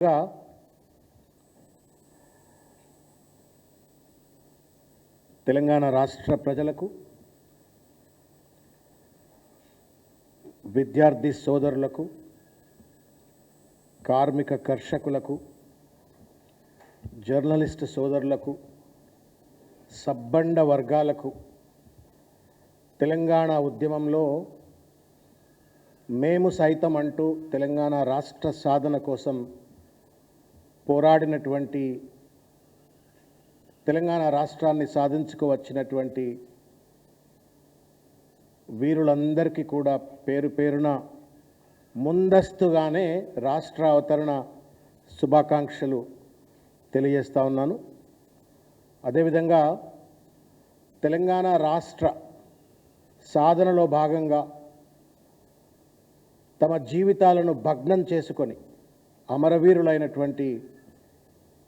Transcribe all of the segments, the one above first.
గా తెలంగాణ రాష్ట్ర ప్రజలకు, విద్యార్థి సోదరులకు, కార్మిక కర్షకులకు, జర్నలిస్టు సోదరులకు, సబ్బండ వర్గాలకు తెలంగాణ ఉద్యమంలో మేము సైతం అంటూ తెలంగాణ రాష్ట్ర సాధన కోసం పోరాడినటువంటి, తెలంగాణ రాష్ట్రాన్ని సాధించుకువచ్చినటువంటి వీరులందరికీ కూడా పేరు పేరున ముందస్తుగానే రాష్ట్ర అవతరణ శుభాకాంక్షలు తెలియజేస్తా ఉన్నాను. అదేవిధంగా తెలంగాణ రాష్ట్ర సాధనలో భాగంగా తమ జీవితాలను భగ్నం చేసుకొని అమరవీరులైనటువంటి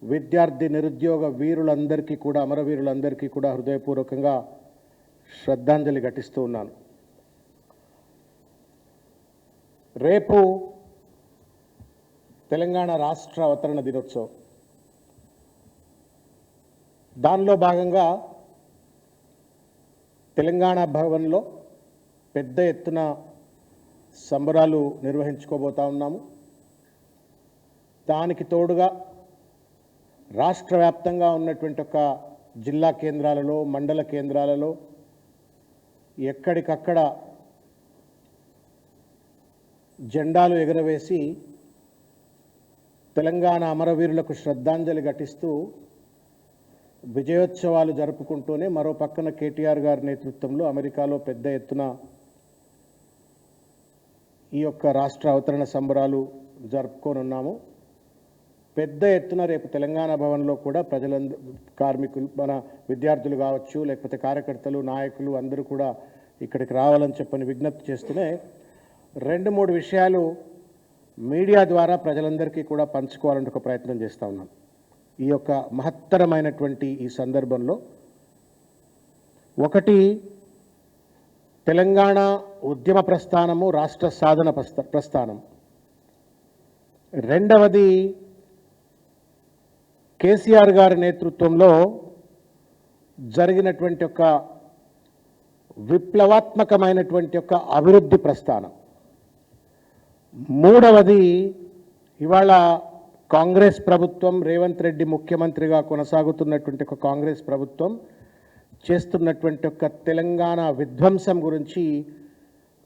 విద్యార్థి నిరుద్యోగ వీరులందరికీ కూడా, అమరవీరులందరికీ కూడా హృదయపూర్వకంగా శ్రద్ధాంజలి ఘటిస్తూ ఉన్నాను. రేపు తెలంగాణ రాష్ట్ర అవతరణ దినోత్సవం. దానిలో భాగంగా తెలంగాణ భవన్లో పెద్ద ఎత్తున సంబరాలు నిర్వహించుకోబోతా ఉన్నాము. దానికి తోడుగా రాష్ట్ర వ్యాప్తంగా ఉన్నటువంటి ఒక జిల్లా కేంద్రాలలో, మండల కేంద్రాలలో ఎక్కడికక్కడ జెండాలు ఎగురవేసి తెలంగాణ అమరవీరులకు శ్రద్ధాంజలి ఘటిస్తూ విజయోత్సవాలు జరుపుకుంటూనే మరో పక్కన కేటీఆర్ గారి నేతృత్వంలో అమెరికాలో పెద్ద ఎత్తున ఈ యొక్క రాష్ట్ర అవతరణ సంబరాలు జరుపుకోనున్నాము. పెద్ద ఎత్తున రేపు తెలంగాణ భవన్లో కూడా ప్రజలందరూ, కార్మికులు, మన విద్యార్థులు కావచ్చు, లేకపోతే కార్యకర్తలు, నాయకులు అందరూ కూడా ఇక్కడికి రావాలని చెప్పని విజ్ఞప్తి చేస్తూనే 2-3 విషయాలు మీడియా ద్వారా ప్రజలందరికీ కూడా పంచుకోవాలంటే ఒక ప్రయత్నం చేస్తూ ఉన్నాం. ఈ యొక్క మహత్తరమైనటువంటి ఈ సందర్భంలో ఒకటి, తెలంగాణ ఉద్యమ ప్రస్థానము, రాష్ట్ర సాధన ప్రస్థానం. రెండవది, కేసీఆర్ గారి నేతృత్వంలో జరిగినటువంటి ఒక విప్లవాత్మకమైనటువంటి ఒక అభివృద్ధి ప్రస్థానం. మూడవది, ఇవాళ కాంగ్రెస్ ప్రభుత్వం, రేవంత్ రెడ్డి ముఖ్యమంత్రిగా కొనసాగుతున్నటువంటి ఒక కాంగ్రెస్ ప్రభుత్వం చేస్తున్నటువంటి ఒక తెలంగాణ విధ్వంసం గురించి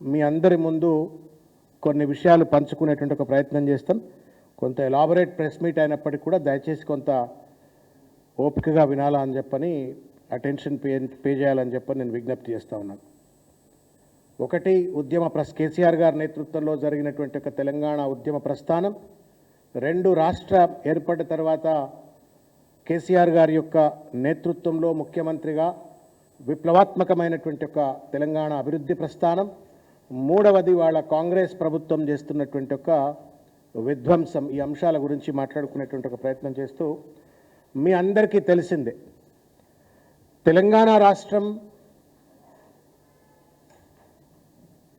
మీ అందరి ముందు కొన్ని విషయాలు పంచుకునేటువంటి ఒక ప్రయత్నం చేస్తాం. కొంత ఎలాబొరేట్ ప్రెస్ మీట్ అయినప్పటికీ కూడా దయచేసి కొంత ఓపికగా వినాలా అని చెప్పని, అటెన్షన్ పే చేయాలని చెప్పని నేను విజ్ఞప్తి చేస్తూ ఉన్నాను. ఒకటి, కేసీఆర్ గారి నేతృత్వంలో జరిగినటువంటి ఒక తెలంగాణ ఉద్యమ ప్రస్థానం. 2, రాష్ట్ర ఏర్పడిన తర్వాత కేసీఆర్ గారి యొక్క నేతృత్వంలో ముఖ్యమంత్రిగా విప్లవాత్మకమైనటువంటి ఒక తెలంగాణ అభివృద్ధి ప్రస్థానం. మూడవది, వాళ్ళ కాంగ్రెస్ ప్రభుత్వం చేస్తున్నటువంటి ఒక విధ్వంసం. ఈ అంశాల గురించి మాట్లాడుకునేటువంటి ఒక ప్రయత్నం చేస్తూ, మీ అందరికీ తెలిసిందే తెలంగాణ రాష్ట్రం,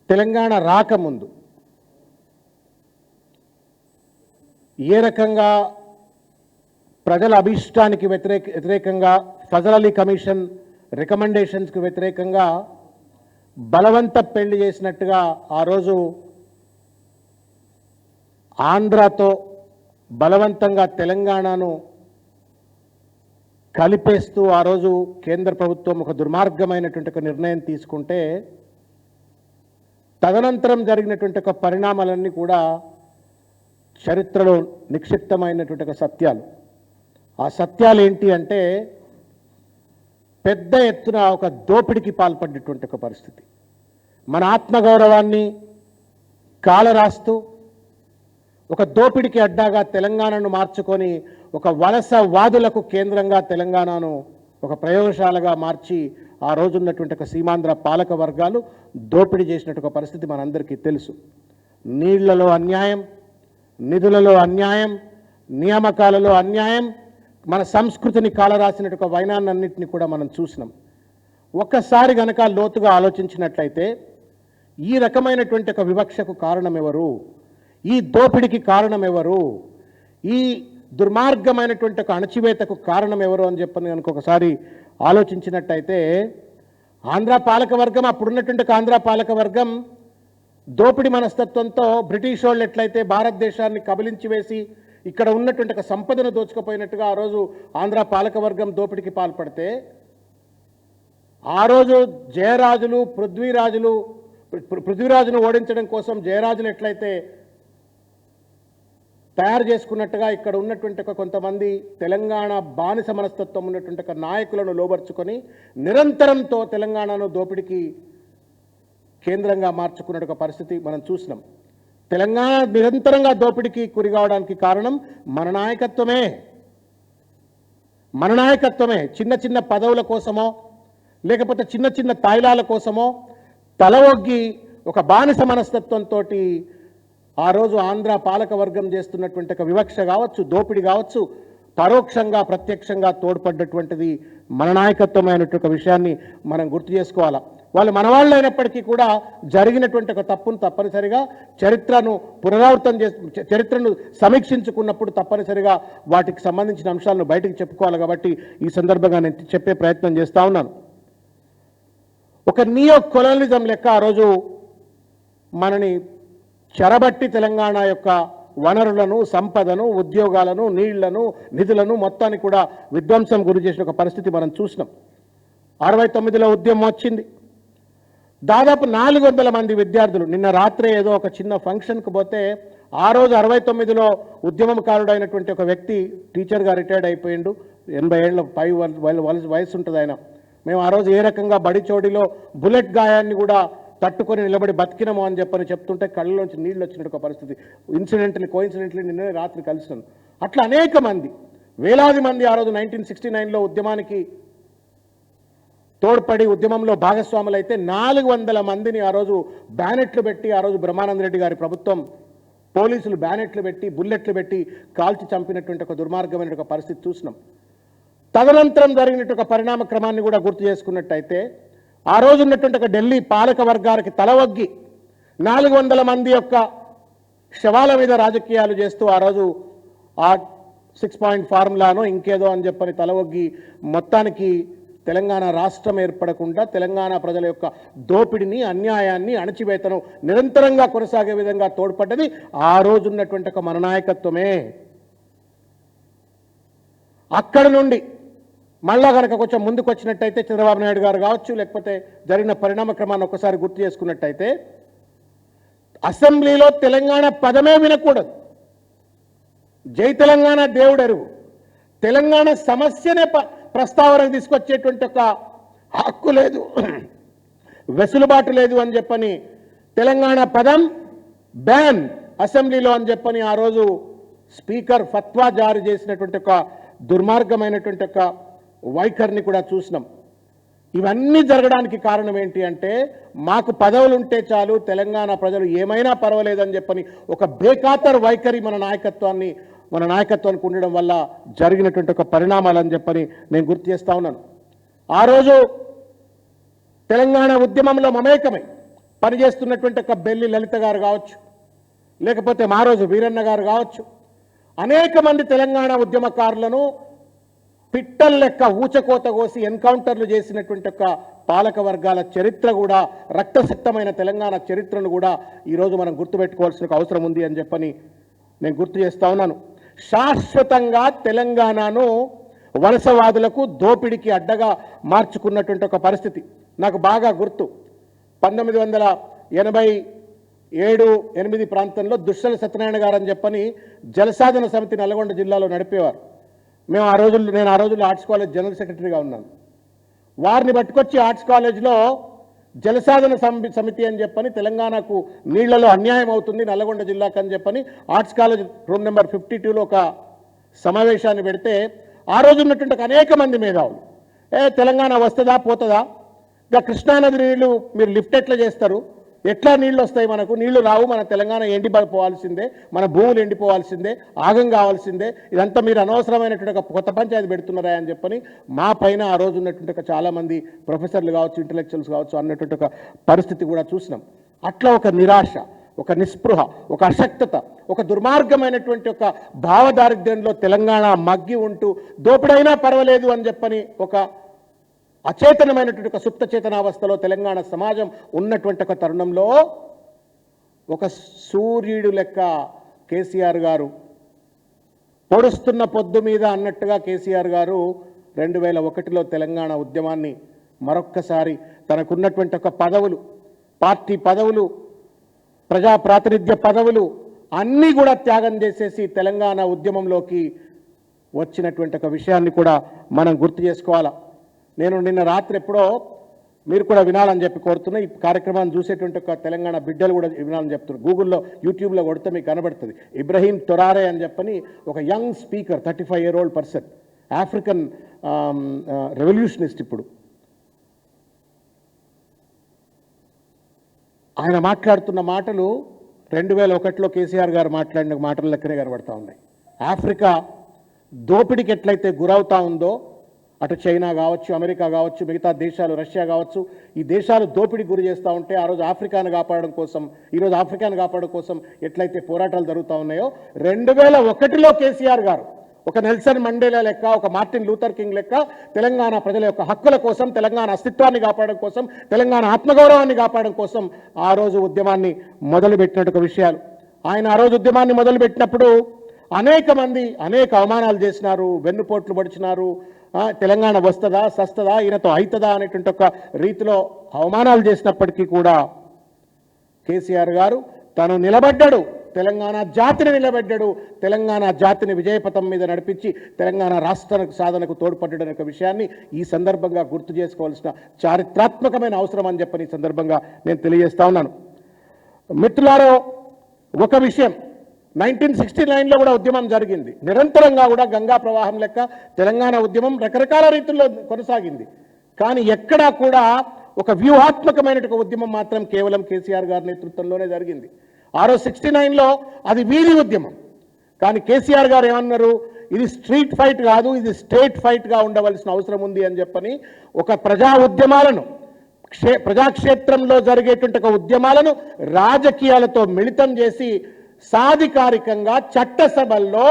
తెలంగాణ రాకముందు ఏ రకంగా ప్రజల అభిష్టానికి వ్యతిరేకంగా, ఫజల్ అలీ కమిషన్ రికమెండేషన్స్కి వ్యతిరేకంగా బలవంత పెళ్లి చేసినట్టుగా ఆ రోజు ఆంధ్రాతో బలవంతంగా తెలంగాణను కలిపేస్తూ ఆ రోజు కేంద్ర ప్రభుత్వం ఒక దుర్మార్గమైనటువంటి ఒక నిర్ణయం తీసుకుంటే, తదనంతరం జరిగినటువంటి ఒక పరిణామాలన్నీ కూడా చరిత్రలో నిక్షిప్తమైనటువంటి ఒక సత్యాలు. ఆ సత్యాలు ఏంటి అంటే, పెద్ద ఎత్తున ఒక దోపిడికి పాల్పడినటువంటి ఒక పరిస్థితి. మన ఆత్మగౌరవాన్ని కాలరాస్తూ ఒక దోపిడికి అడ్డాగా తెలంగాణను మార్చుకొని ఒక వలసవాదులకు కేంద్రంగా తెలంగాణను ఒక ప్రయోగశాలగా మార్చి ఆ రోజున్నటువంటి ఒక సీమాంధ్ర పాలక వర్గాలు దోపిడీ చేసినట్టు ఒక పరిస్థితి మనందరికీ తెలుసు. నీళ్లలో అన్యాయం, నిధులలో అన్యాయం, నియామకాలలో అన్యాయం, మన సంస్కృతిని కాలరాసినట్టు ఒక వైనాన్నింటినీ కూడా మనం చూసినాం. ఒక్కసారి గనక లోతుగా ఆలోచించినట్లయితే ఈ రకమైనటువంటి ఒక వివక్షకు కారణం ఎవరు, ఈ దోపిడికి కారణం ఎవరు, ఈ దుర్మార్గమైనటువంటి ఒక అణచివేతకు కారణం ఎవరు అని చెప్పని కనుక ఒకసారి ఆలోచించినట్టయితే ఆంధ్ర పాలకవర్గం, అప్పుడున్నటువంటి ఆంధ్ర పాలకవర్గం దోపిడి మనస్తత్వంతో బ్రిటిష్ వాళ్ళు ఎట్లయితే భారతదేశాన్ని కబలించి వేసి ఇక్కడ ఉన్నటువంటి ఒక సంపదను దోచుకుపోయినట్టుగా ఆ రోజు ఆంధ్ర పాలకవర్గం దోపిడికి పాల్పడితే, ఆ రోజు జయరాజులు పృథ్వీరాజును ఓడించడం కోసం జయరాజులు ఎట్లయితే తయారు చేసుకున్నట్టుగా ఇక్కడ ఉన్నటువంటి కొంతమంది తెలంగాణ బానిస మనస్తత్వం ఉన్నటువంటి నాయకులను లోబర్చుకొని నిరంతరంతో తెలంగాణను దోపిడికి కేంద్రంగా మార్చుకున్న పరిస్థితి మనం చూసినాం. తెలంగాణ నిరంతరంగా దోపిడికి గురి కావడానికి కారణం మన నాయకత్వమే. చిన్న చిన్న పదవుల కోసమో లేకపోతే చిన్న చిన్న తాయిలాల కోసమో తల ఒగ్గి ఒక బానిస మనస్తత్వంతో ఆ రోజు ఆంధ్ర పాలకవర్గం చేస్తున్నటువంటి ఒక వివక్ష కావచ్చు, దోపిడి కావచ్చు, పరోక్షంగా ప్రత్యక్షంగా తోడ్పడ్డటువంటిది మన నాయకత్వమైనటువంటి ఒక విషయాన్ని మనం గుర్తు చేసుకోవాలా. వాళ్ళు మనవాళ్ళు అయినప్పటికీ కూడా జరిగినటువంటి ఒక తప్పును తప్పనిసరిగా చరిత్రను సమీక్షించుకున్నప్పుడు తప్పనిసరిగా వాటికి సంబంధించిన అంశాలను బయటికి చెప్పుకోవాలి. కాబట్టి ఈ సందర్భంగా నేను చెప్పే ప్రయత్నం చేస్తూ ఉన్నాను. ఒక నియో కొలోనిజం లెక్క ఆ రోజు మనని చెరబట్టి తెలంగాణ యొక్క వనరులను, సంపదను, ఉద్యోగాలను, నీళ్లను, నిధులను మొత్తాన్ని కూడా విధ్వంసం గురి చేసిన ఒక పరిస్థితి మనం చూసినాం. 69లో ఉద్యమం వచ్చింది. దాదాపు 400 మంది విద్యార్థులు నిన్న రాత్రే ఏదో ఒక చిన్న ఫంక్షన్కి పోతే ఆ రోజు 69లో ఉద్యమకారుడైనటువంటి ఒక వ్యక్తి టీచర్గా రిటైర్డ్ అయిపోయిండు. 80 ఏళ్ల పై వయసు ఉంటుంది ఆయన. మేము ఆ రోజు ఏ రకంగా బడిచోడిలో బుల్లెట్ గాయాన్ని కూడా తట్టుకొని నిలబడి బతికినము అని చెప్తుంటే కళ్ళలోంచి నీళ్ళు వచ్చినట్టు ఒక పరిస్థితి. కోయిన్సిడెంట్లీ నిన్నే రాత్రి కలిసినాను. అట్లా అనేక మంది, వేలాది మంది ఆ రోజు 1969లో ఉద్యమానికి తోడ్పడి ఉద్యమంలో భాగస్వాములైతే 400 మందిని ఆ రోజు బ్యానెట్లు పెట్టి, ఆ రోజు బ్రహ్మానంద రెడ్డి గారి ప్రభుత్వం పోలీసులు బ్యానెట్లు పెట్టి, బుల్లెట్లు పెట్టి కాల్చి చంపినటువంటి ఒక దుర్మార్గమైన ఒక పరిస్థితి చూసినాం. తదనంతరం జరిగినట్టు ఒక పరిణామ క్రమాన్ని కూడా గుర్తు చేసుకున్నట్టయితే ఆ రోజు ఉన్నటువంటి ఒక ఢిల్లీ పాలక వర్గానికి తలవగ్గి 400 మంది యొక్క శవాల మీద రాజకీయాలు చేస్తూ ఆ రోజు ఆ 6 పాయింట్ ఫార్ములానో ఇంకేదో అని చెప్పని తలవగ్గి మొత్తానికి తెలంగాణ రాష్ట్రం ఏర్పడకుండా తెలంగాణ ప్రజల యొక్క దోపిడిని, అన్యాయాన్ని, అణచివేతను నిరంతరంగా కొనసాగే విధంగా తోడ్పడ్డది ఆ రోజు ఉన్నటువంటి ఒక మన నాయకత్వమే. అక్కడి నుండి మళ్ళా కనుక కొంచెం ముందుకు వచ్చినట్టయితే చంద్రబాబు నాయుడు గారు కావచ్చు, లేకపోతే జరిగిన పరిణామ క్రమాన్ని ఒకసారి గుర్తు చేసుకున్నట్టయితే అసెంబ్లీలో తెలంగాణ పదమే వినకూడదు. జై తెలంగాణ దేవుడెరుగు, తెలంగాణ సమస్యనే ప్రస్తావనకు తీసుకొచ్చేటువంటి ఒక హక్కు లేదు, వెసులుబాటు లేదు అని చెప్పని తెలంగాణ పదం బ్యాన్ అసెంబ్లీలో అని చెప్పని ఆ రోజు స్పీకర్ ఫత్వా జారీ చేసినటువంటి ఒక దుర్మార్గమైనటువంటి ఒక వైఖరిని కూడా చూసినాం. ఇవన్నీ జరగడానికి కారణం ఏంటి అంటే మాకు పదవులుంటే చాలు, తెలంగాణ ప్రజలు ఏమైనా పర్వాలేదని చెప్పని ఒక బేఖాతర్ వైఖరి మన నాయకత్వానికి ఉండడం వల్ల జరిగినటువంటి ఒక పరిణామాలని చెప్పని నేను గుర్తు చేస్తా ఉన్నాను. ఆ రోజు తెలంగాణ ఉద్యమంలో మమేకమై పనిచేస్తున్నటువంటి ఒక బెల్లి లలిత గారు కావచ్చు, లేకపోతే మా రోజు వీరన్న గారు కావచ్చు, అనేక మంది తెలంగాణ ఉద్యమకారులను పిట్టల లెక్క ఊచకోత కోసి ఎన్కౌంటర్లు చేసినటువంటి ఒక పాలక వర్గాల చరిత్ర కూడా, రక్తసిక్తమైన తెలంగాణ చరిత్రను కూడా ఈరోజు మనం గుర్తుపెట్టుకోవాల్సిన అవసరం ఉంది అని చెప్పని నేను గుర్తు చేస్తా ఉన్నాను. శాశ్వతంగా తెలంగాణను వలసవాదులకు, దోపిడికి అడ్డగా మార్చుకున్నటువంటి ఒక పరిస్థితి నాకు బాగా గుర్తు. 1987-8 ప్రాంతంలో దుశ్శల సత్యనారాయణ గారు అని చెప్పని జలసాధన సమితి నల్గొండ జిల్లాలో నడిపేవారు. నేను ఆ రోజుల్లో ఆర్ట్స్ కాలేజ్ జనరల్ సెక్రటరీగా ఉన్నాను. వారిని పట్టుకొచ్చి ఆర్ట్స్ కాలేజ్లో జలసాధన సమితి అని చెప్పని తెలంగాణకు నీళ్లలో అన్యాయం అవుతుంది నల్లగొండ జిల్లాకు అని చెప్పని ఆర్ట్స్ కాలేజ్ రూమ్ నెంబర్ 52లో ఒక సమావేశాన్ని పెడితే ఆ రోజు ఉన్నటువంటి అనేక మంది మేధావులు తెలంగాణ వస్తుందా పోతుందా, ఇంకా కృష్ణానది నీళ్లు మీరు లిఫ్ట్ ఎట్లా చేస్తారు, ఎట్లా నీళ్లు వస్తాయి, మనకు నీళ్లు రావు, మన తెలంగాణ ఎండిపోవాల్సిందే, మన భూములు ఎండిపోవాల్సిందే, ఆగం కావాల్సిందే, ఇదంతా మీరు అనవసరమైనటువంటి ఒక కొత్త పంచాయతీ పెడుతున్నారా అని చెప్పని మా పైన ఆ రోజు ఉన్నటువంటి చాలామంది ప్రొఫెసర్లు కావచ్చు, ఇంటలెక్చువల్స్ కావచ్చు అన్నటువంటి ఒక పరిస్థితి కూడా చూసినాం. అట్లా ఒక నిరాశ, ఒక నిస్పృహ, ఒక అశక్తత, ఒక దుర్మార్గమైనటువంటి ఒక భావదారిద్ర్యంలో తెలంగాణ మగ్గి ఉంటూ దోపిడైనా పర్వాలేదు అని చెప్పని ఒక అచేతనమైనటువంటి ఒక సుప్త చేతనావస్థలో తెలంగాణ సమాజం ఉన్నటువంటి ఒక తరుణంలో ఒక సూర్యుడు లెక్క కేసీఆర్ గారు పొడుస్తున్న పొద్దు మీద అన్నట్టుగా కేసీఆర్ గారు 2001లో తెలంగాణ ఉద్యమాన్ని మరొక్కసారి తనకున్నటువంటి ఒక పదవులు, పార్టీ పదవులు, ప్రజా ప్రాతినిధ్య పదవులు అన్నీ కూడా త్యాగం చేసేసి తెలంగాణ ఉద్యమంలోకి వచ్చినటువంటి ఒక విషయాన్ని కూడా మనం గుర్తు చేసుకోవాలా. నేను నిన్న రాత్రి ఎప్పుడో మీరు కూడా వినాలని చెప్పి కోరుతున్నా. ఈ కార్యక్రమాన్ని చూసేటువంటి ఒక తెలంగాణ బిడ్డలు కూడా వినాలని చెప్తున్నారు. గూగుల్లో, యూట్యూబ్లో కొడితే మీకు కనబడుతుంది. ఇబ్రహీం తొరారే అని చెప్పని ఒక young speaker, 35 year old person, African revolutionist. ఇప్పుడు ఆయన మాట్లాడుతున్న మాటలు 2001లో కేసీఆర్ గారు మాట్లాడిన మాటల లెక్కనే కనబడతా ఉన్నాయి. ఆఫ్రికా దోపిడికి ఎట్లయితే గురవుతా ఉందో, అటు చైనా కావచ్చు, అమెరికా కావచ్చు, మిగతా దేశాలు, రష్యా కావచ్చు, ఈ దేశాలు దోపిడి గురి చేస్తూ ఉంటే ఆ రోజు ఆఫ్రికాను కాపాడడం కోసం, ఈరోజు ఆఫ్రికాను కాపాడడం కోసం ఎట్లయితే పోరాటాలు జరుగుతూ ఉన్నాయో, 2001లో కేసీఆర్ గారు ఒక నెల్సన్ మండేలా లెక్క, ఒక మార్టిన్ లూథర్ కింగ్ లెక్క తెలంగాణ ప్రజల యొక్క హక్కుల కోసం, తెలంగాణ అస్తిత్వాన్ని కాపాడడం కోసం, తెలంగాణ ఆత్మగౌరవాన్ని కాపాడడం కోసం ఆ రోజు ఉద్యమాన్ని మొదలుపెట్టినట్టు విషయాలు. ఆయన ఆ రోజు ఉద్యమాన్ని మొదలుపెట్టినప్పుడు అనేక మంది అనేక అవమానాలు చేసినారు, వెన్నుపోట్లు పడిచినారు. తెలంగాణ వస్తుందా, సస్తదా, ఈయనతో అవుతుందా అనేటువంటి ఒక రీతిలో అవమానాలు చేసినప్పటికీ కూడా కేసీఆర్ గారు తను నిలబడ్డాడు, తెలంగాణ జాతిని నిలబడ్డాడు, తెలంగాణ జాతిని విజయపథం మీద నడిపించి తెలంగాణ రాష్ట్ర సాధనకు తోడ్పడ్డాడు అనే విషయాన్ని ఈ సందర్భంగా గుర్తు చేసుకోవాల్సిన చారిత్రాత్మకమైన అవసరం అని చెప్పని ఈ సందర్భంగా నేను తెలియజేస్తా ఉన్నాను. మిత్రులారో, ఒక విషయం, 1969లో కూడా ఉద్యమం జరిగింది. నిరంతరంగా కూడా గంగా ప్రవాహం లెక్క తెలంగాణ ఉద్యమం రకరకాల రీతుల్లో కొనసాగింది. కానీ ఎక్కడా కూడా ఒక వ్యూహాత్మకమైన ఉద్యమం మాత్రం కేవలం కేసీఆర్ గారి నేతృత్వంలోనే జరిగింది. ఆ రోజు 69లో అది వీధి ఉద్యమం. కానీ కేసీఆర్ గారు ఏమన్నారు, ఇది స్ట్రీట్ ఫైట్ కాదు, ఇది స్టేట్ ఫైట్గా ఉండవలసిన అవసరం ఉంది అని చెప్పని ఒక ప్రజా ఉద్యమాలను, ప్రజాక్షేత్రంలో జరిగేటువంటి ఒక ఉద్యమాలను రాజకీయాలతో మిళితం చేసి సాధికారికంగా చట్టసభల్లో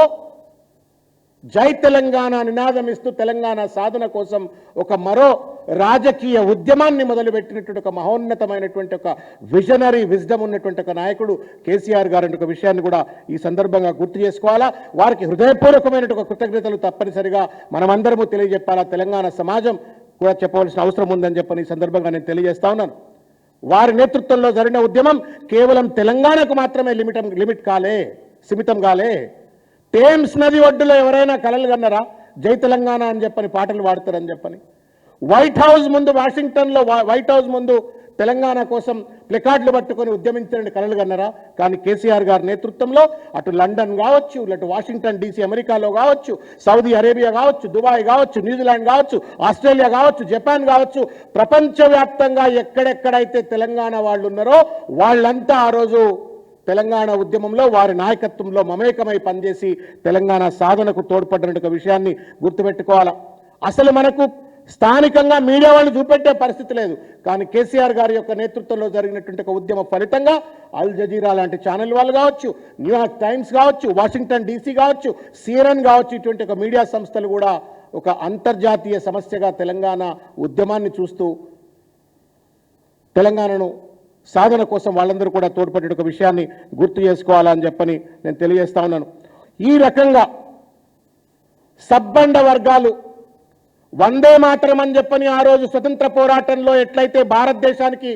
జై తెలంగాణ నినాదమిస్తూ తెలంగాణ సాధన కోసం ఒక మరో రాజకీయ ఉద్యమాన్ని మొదలుపెట్టినటువంటి ఒక మహోన్నతమైనటువంటి ఒక విజనరీ విజ్డమ్ ఉన్నటువంటి ఒక నాయకుడు కేసీఆర్ గారు అనే ఒక విషయాన్ని కూడా ఈ సందర్భంగా గుర్తు చేసుకోవాలా. వారికి హృదయపూర్వకమైన ఒక కృతజ్ఞతలు తప్పనిసరిగా మనమందరము తెలియజెప్పాలా. తెలంగాణ సమాజం కూడా చెప్పవలసిన అవసరం ఉందని చెప్పని ఈ సందర్భంగా నేను తెలియజేస్తా ఉన్నాను. వారి నేతృత్వంలో జరిగిన ఉద్యమం కేవలం తెలంగాణకు మాత్రమే సిమితం కాలే. థేమ్స్ నది ఒడ్డులో ఎవరైనా కలలు కన్నారా? జై తెలంగాణ అని చెప్పని పాటలు పాడతారని చెప్పని. వైట్ హౌస్ ముందు, వాషింగ్టన్లో వైట్ హౌస్ ముందు తెలంగాణ కోసం ప్లకార్డులు పట్టుకొని ఉద్యమించడానికి కలలు కన్నారా? కానీ కేసీఆర్ గారి నేతృత్వంలో అటు లండన్ కావచ్చు, అటు వాషింగ్టన్ DC అమెరికాలో కావచ్చు, సౌదీ అరేబియా కావచ్చు, దుబాయ్ కావచ్చు, న్యూజిలాండ్ కావచ్చు, ఆస్ట్రేలియా కావచ్చు, జపాన్ కావచ్చు, ప్రపంచవ్యాప్తంగా ఎక్కడెక్కడైతే తెలంగాణ వాళ్ళు ఉన్నారో వాళ్ళంతా ఆ రోజు తెలంగాణ ఉద్యమంలో వారి నాయకత్వంలో మమేకమై పనిచేసి తెలంగాణ సాధనకు తోడ్పడిన విషయాన్ని గుర్తుపెట్టుకోవాలా. అసలు మనకు స్థానికంగా మీడియా వాళ్ళు చూపెట్టే పరిస్థితి లేదు. కానీ కేసీఆర్ గారి యొక్క నేతృత్వంలో జరిగినటువంటి ఒక ఉద్యమ ఫలితంగా అల్ జజీరా లాంటి ఛానల్ వాళ్ళు కావచ్చు, న్యూయార్క్ టైమ్స్ కావచ్చు, వాషింగ్టన్ DC కావచ్చు, CNN కావచ్చు, ఇటువంటి ఒక మీడియా సంస్థలు కూడా ఒక అంతర్జాతీయ సమస్యగా తెలంగాణ ఉద్యమాన్ని చూస్తూ తెలంగాణను సాధన కోసం వాళ్ళందరూ కూడా తోడ్పడే ఒక విషయాన్ని గుర్తు చేసుకోవాలని చెప్పని నేను తెలియజేస్తా ఉన్నాను. ఈ రకంగా సబ్బండ వర్గాలు వందే మాతరం అని చెప్పని ఆ రోజు స్వతంత్ర పోరాటంలో ఎట్లయితే భారతదేశానికి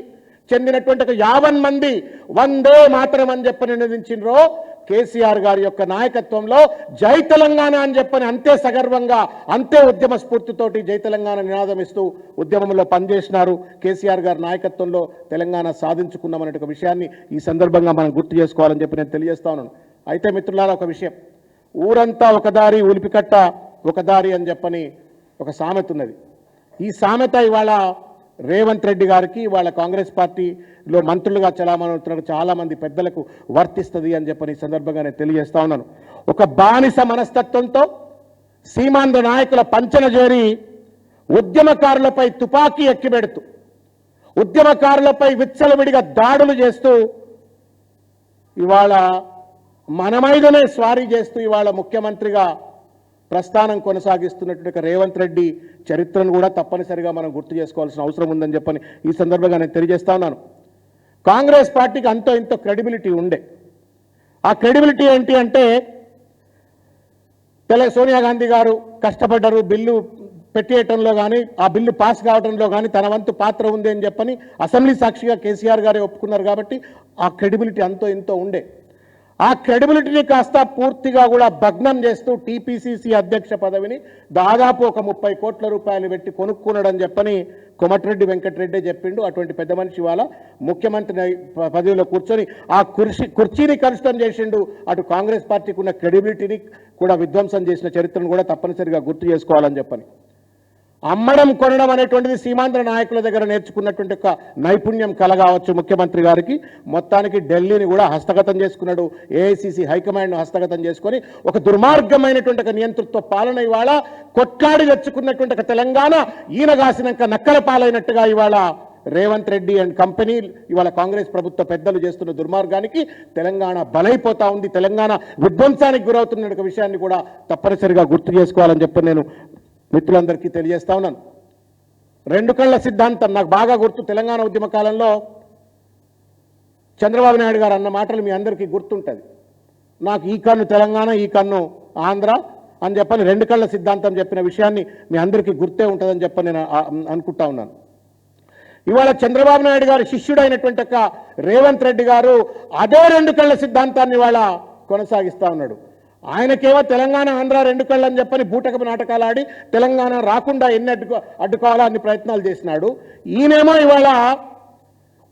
చెందినటువంటి ఒక 50 మంది వందే మాతరం అని చెప్పని నినదించినరో, కేసీఆర్ గారి యొక్క నాయకత్వంలో జై తెలంగాణ అని చెప్పని అంతే సగర్వంగా, అంతే ఉద్యమ స్ఫూర్తితోటి జై తెలంగాణ నినాదం ఇస్తూ ఉద్యమంలో పనిచేసినారు. కేసీఆర్ గారి నాయకత్వంలో తెలంగాణ సాధించుకున్నామనే ఒక విషయాన్ని ఈ సందర్భంగా మనం గుర్తు చేసుకోవాలని చెప్పి నేను తెలియజేస్తా ఉన్నాను. అయితే మిత్రులారా, ఒక విషయం, ఊరంతా ఒక దారి, ఉలిపికట్ట ఒక దారి అని చెప్పని ఒక సామెత ఉన్నది. ఈ సామెత ఇవాళ రేవంత్ రెడ్డి గారికి, వాళ్ళ కాంగ్రెస్ పార్టీలో మంత్రులుగా చలామణవుతున్న చాలా మంది పెద్దలకు వర్తిస్తుంది అని చెప్పని ఈ సందర్భంగా నేను తెలియజేస్తా ఉన్నాను. ఒక బానిస మనస్తత్వంతో సీమాంధ్ర నాయకుల పంచన చేరి ఉద్యమకారులపై తుపాకీ ఎక్కిబెడుతూ, ఉద్యమకారులపై విచ్చలవిడిగా దాడులు చేస్తూ ఇవాళ మన మీదనే స్వారీ చేస్తూ ఇవాళ ముఖ్యమంత్రిగా ప్రస్థానం కొనసాగిస్తున్నటువంటి రేవంత్ రెడ్డి చరిత్రను కూడా తప్పనిసరిగా మనం గుర్తు చేసుకోవాల్సిన అవసరం ఉందని చెప్పని ఈ సందర్భంగా నేను తెలియజేస్తా ఉన్నాను. కాంగ్రెస్ పార్టీకి అంతో ఇంతో క్రెడిబిలిటీ ఉండే. ఆ క్రెడిబిలిటీ ఏంటి అంటే సోనియా గాంధీ గారు కష్టపడ్డారు, బిల్లు పెట్టేయటంలో కానీ ఆ బిల్లు పాస్ కావడంలో కానీ తన వంతు పాత్ర ఉంది అని చెప్పని అసెంబ్లీ సాక్షిగా కేసీఆర్ గారే ఒప్పుకున్నారు. కాబట్టి ఆ క్రెడిబిలిటీ అంతో ఇంతో ఉండే. ఆ క్రెడిబిలిటీని కాస్త పూర్తిగా కూడా భగ్నం చేస్తూ టీపీసీసీ అధ్యక్ష పదవిని దాదాపు ఒక 30 కోట్ల రూపాయలు పెట్టి కొనుక్కున్నాడని చెప్పని కోమటిరెడ్డి వెంకటరెడ్డి చెప్పిండు. అటువంటి పెద్ద మనిషి వాళ్ళ ముఖ్యమంత్రి పదవిలో కూర్చొని ఆ కుర్చీని కలుషితం చేసిండు. అటు కాంగ్రెస్ పార్టీకి ఉన్న క్రెడిబిలిటీని కూడా విధ్వంసం చేసిన చరిత్రను కూడా తప్పనిసరిగా గుర్తు చేసుకోవాలని చెప్పని. అమ్మడం కొనడం అనేటువంటిది సీమాంధ్ర నాయకుల దగ్గర నేర్చుకున్నటువంటి ఒక నైపుణ్యం కలగావచ్చు ముఖ్యమంత్రి గారికి. మొత్తానికి ఢిల్లీని కూడా హస్తగతం చేసుకున్నాడు. ఏఐసీసీ హైకమాండ్ను హస్తగతం చేసుకొని ఒక దుర్మార్గమైనటువంటి ఒక నియంతృత్వ పాలన ఇవాళ కొట్లాడి తెచ్చుకున్నటువంటి ఒక తెలంగాణ ఈనగాసినాక నక్కల పాలైనట్టుగా ఇవాళ రేవంత్ రెడ్డి అండ్ కంపెనీ ఇవాళ కాంగ్రెస్ ప్రభుత్వ పెద్దలు చేస్తున్న దుర్మార్గానికి తెలంగాణ బలైపోతా ఉంది. తెలంగాణ విధ్వంసానికి గురవుతున్న ఒక విషయాన్ని కూడా తప్పనిసరిగా గుర్తు చేసుకోవాలని చెప్పి నేను మిత్రులందరికీ తెలియజేస్తా ఉన్నాను. 2 కళ్ళ సిద్ధాంతం నాకు బాగా గుర్తు. తెలంగాణ ఉద్యమ కాలంలో చంద్రబాబు నాయుడు గారు అన్న మాటలు మీ అందరికీ గుర్తుంటుంది. నాకు ఈ కన్ను తెలంగాణ, ఈ కన్ను ఆంధ్ర అని చెప్పని 2 కళ్ళ సిద్ధాంతం చెప్పిన విషయాన్ని మీ అందరికీ గుర్తే ఉంటుందని చెప్పని నేను అనుకుంటా ఉన్నాను. ఇవాళ చంద్రబాబు నాయుడు గారు శిష్యుడైనటువంటి ఒక రేవంత్ రెడ్డి గారు అదే 2 కళ్ళ సిద్ధాంతాన్ని ఇవాళ కొనసాగిస్తూ ఉన్నాడు. ఆయనకేమో తెలంగాణ ఆంధ్ర 2 కళ్ళు అని చెప్పని బూటకపు నాటకాలు ఆడి తెలంగాణ రాకుండా ఎన్ని అడ్డుకోవాలా అన్ని ప్రయత్నాలు చేసినాడు. ఈయనేమో ఇవాళ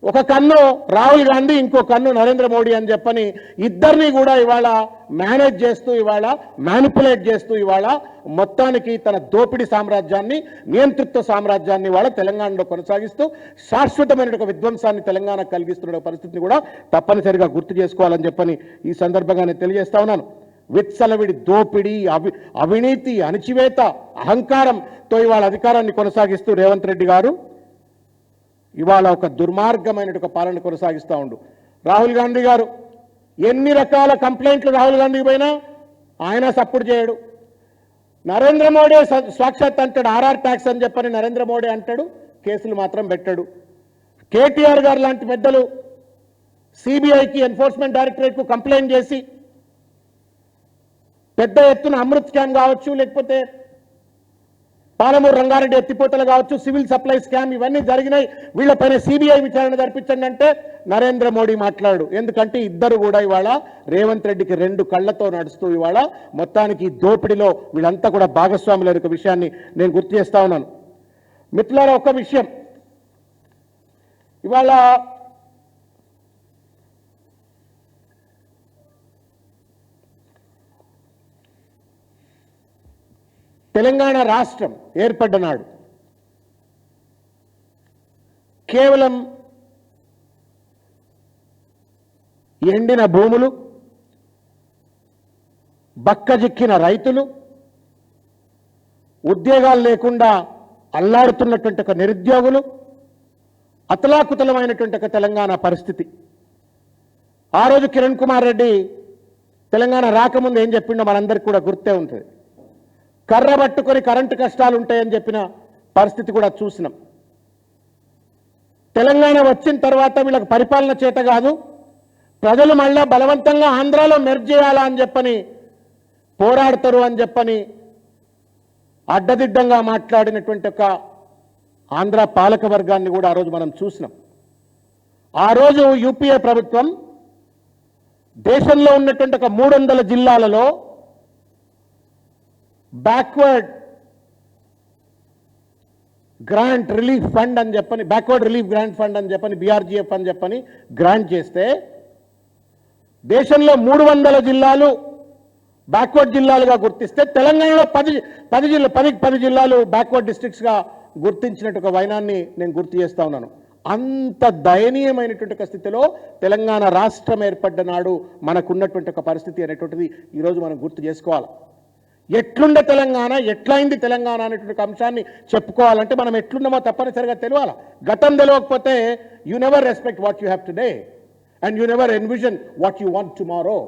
ఒక కన్ను రాహుల్ గాంధీ, ఇంకో కన్ను నరేంద్ర మోడీ అని చెప్పని ఇద్దరిని కూడా ఇవాళ మేనేజ్ చేస్తూ ఇవాళ మ్యానిపులేట్ చేస్తూ ఇవాళ మొత్తానికి తన దోపిడీ సామ్రాజ్యాన్ని, నియంతృత్వ సామ్రాజ్యాన్ని ఇవాళ తెలంగాణలో కొనసాగిస్తూ శాశ్వతమైన ఒక విధ్వంసాన్ని తెలంగాణ కలిగిస్తున్న పరిస్థితిని కూడా తప్పనిసరిగా గుర్తు చేసుకోవాలని చెప్పని ఈ సందర్భంగా నేను తెలియజేస్తా ఉన్నాను. విత్సలవిడి దోపిడీ, అవినీతి, అణిచివేత, అహంకారంతో ఇవాళ అధికారాన్ని కొనసాగిస్తూ రేవంత్ రెడ్డి గారు ఇవాళ ఒక దుర్మార్గమైన ఒక పాలన కొనసాగిస్తూ ఉండు. రాహుల్ గాంధీ గారు ఎన్ని రకాల కంప్లైంట్లు రాహుల్ గాంధీ పైన ఆయన సపోర్ట్ చేయడు. నరేంద్ర మోడీ సాక్షాత్ అంటాడు ఆర్ఆర్ ట్యాక్స్ అని చెప్పని నరేంద్ర మోడీ అంటాడు, కేసులు మాత్రం పెట్టాడు. కేటీఆర్ గారు లాంటి పెద్దలు సిబిఐకి, ఎన్ఫోర్స్మెంట్ డైరెక్టరేట్కు కంప్లైంట్ చేసి పెద్ద ఎత్తున అమృత్ స్కామ్ కావచ్చు, లేకపోతే పాలమూరు రంగారెడ్డి ఎత్తిపోతలు కావచ్చు, సివిల్ సప్లై స్కామ్ ఇవన్నీ జరిగినాయి, వీళ్ళపైన సిబిఐ విచారణ జరిపించండి అంటే నరేంద్ర మోడీ మాట్లాడు. ఎందుకంటే ఇద్దరు కూడా ఇవాళ రేవంత్ రెడ్డికి 2 కళ్ళతో నడుస్తూ ఇవాళ మొత్తానికి దోపిడిలో వీళ్ళంతా కూడా భాగస్వాముల యొక్క విషయాన్ని నేను గుర్తు చేస్తా ఉన్నాను. మిత్రులారా, ఒక విషయం ఇవాళ తెలంగాణ రాష్ట్రం ఏర్పడ్డ నాడు కేవలం ఎండిన భూములు, బక్కజిక్కిన రైతులు, ఉద్యోగాలు లేకుండా అల్లాడుతున్నటువంటి ఒక నిరుద్యోగులు, అతలాకుతలమైనటువంటి ఒక తెలంగాణ పరిస్థితి. ఆ రోజు కిరణ్ కుమార్ రెడ్డి తెలంగాణ రాకముందు ఏం చెప్పిండో మనందరికీ కూడా గుర్తే ఉంటుంది. కర్ర పట్టుకొని కరెంటు కష్టాలు ఉంటాయని చెప్పిన పరిస్థితి కూడా చూసినాం. తెలంగాణ వచ్చిన తర్వాత వీళ్ళకి పరిపాలన చేత కాదు, ప్రజలు మళ్ళా బలవంతంగా ఆంధ్రాలో మెర్జ్ చేయాలా అని చెప్పని పోరాడతారు అని చెప్పని అడ్డదిడ్డంగా మాట్లాడినటువంటి ఒక ఆంధ్ర పాలక వర్గాన్ని కూడా ఆ రోజు మనం చూసినాం. ఆ రోజు యూపీఏ ప్రభుత్వం దేశంలో ఉన్నటువంటి ఒక 300 జిల్లాలలో బ్యాక్వర్డ్ గ్రాంట్ రిలీఫ్ ఫండ్ అని చెప్పని, బ్యాక్వర్డ్ రిలీఫ్ గ్రాంట్ ఫండ్ అని చెప్పని, బీఆర్జీఎఫ్ అని చెప్పని గ్రాంట్ చేస్తే దేశంలో 300 జిల్లాలు బ్యాక్వర్డ్ జిల్లాలుగా గుర్తిస్తే తెలంగాణలో 10 జిల్లాలు బ్యాక్వర్డ్ డిస్ట్రిక్ట్స్గా గుర్తించినట్టు ఒక వైనాన్ని నేను గుర్తు చేస్తా ఉన్నాను. అంత దయనీయమైనటువంటి ఒక స్థితిలో తెలంగాణ రాష్ట్రం ఏర్పడ్డ నాడు మనకున్నటువంటి ఒక పరిస్థితి అనేటువంటిది ఈరోజు మనం గుర్తు చేసుకోవాలి. ఎట్లుండే తెలంగాణ, ఎట్లయింది తెలంగాణ అనేటువంటి అంశాన్ని చెప్పుకోవాలంటే మనం ఎట్లున్నామో తప్పనిసరిగా తెలియాలి. గతం తెలియకపోతే you never respect what you have today. and you never envision what you want tomorrow.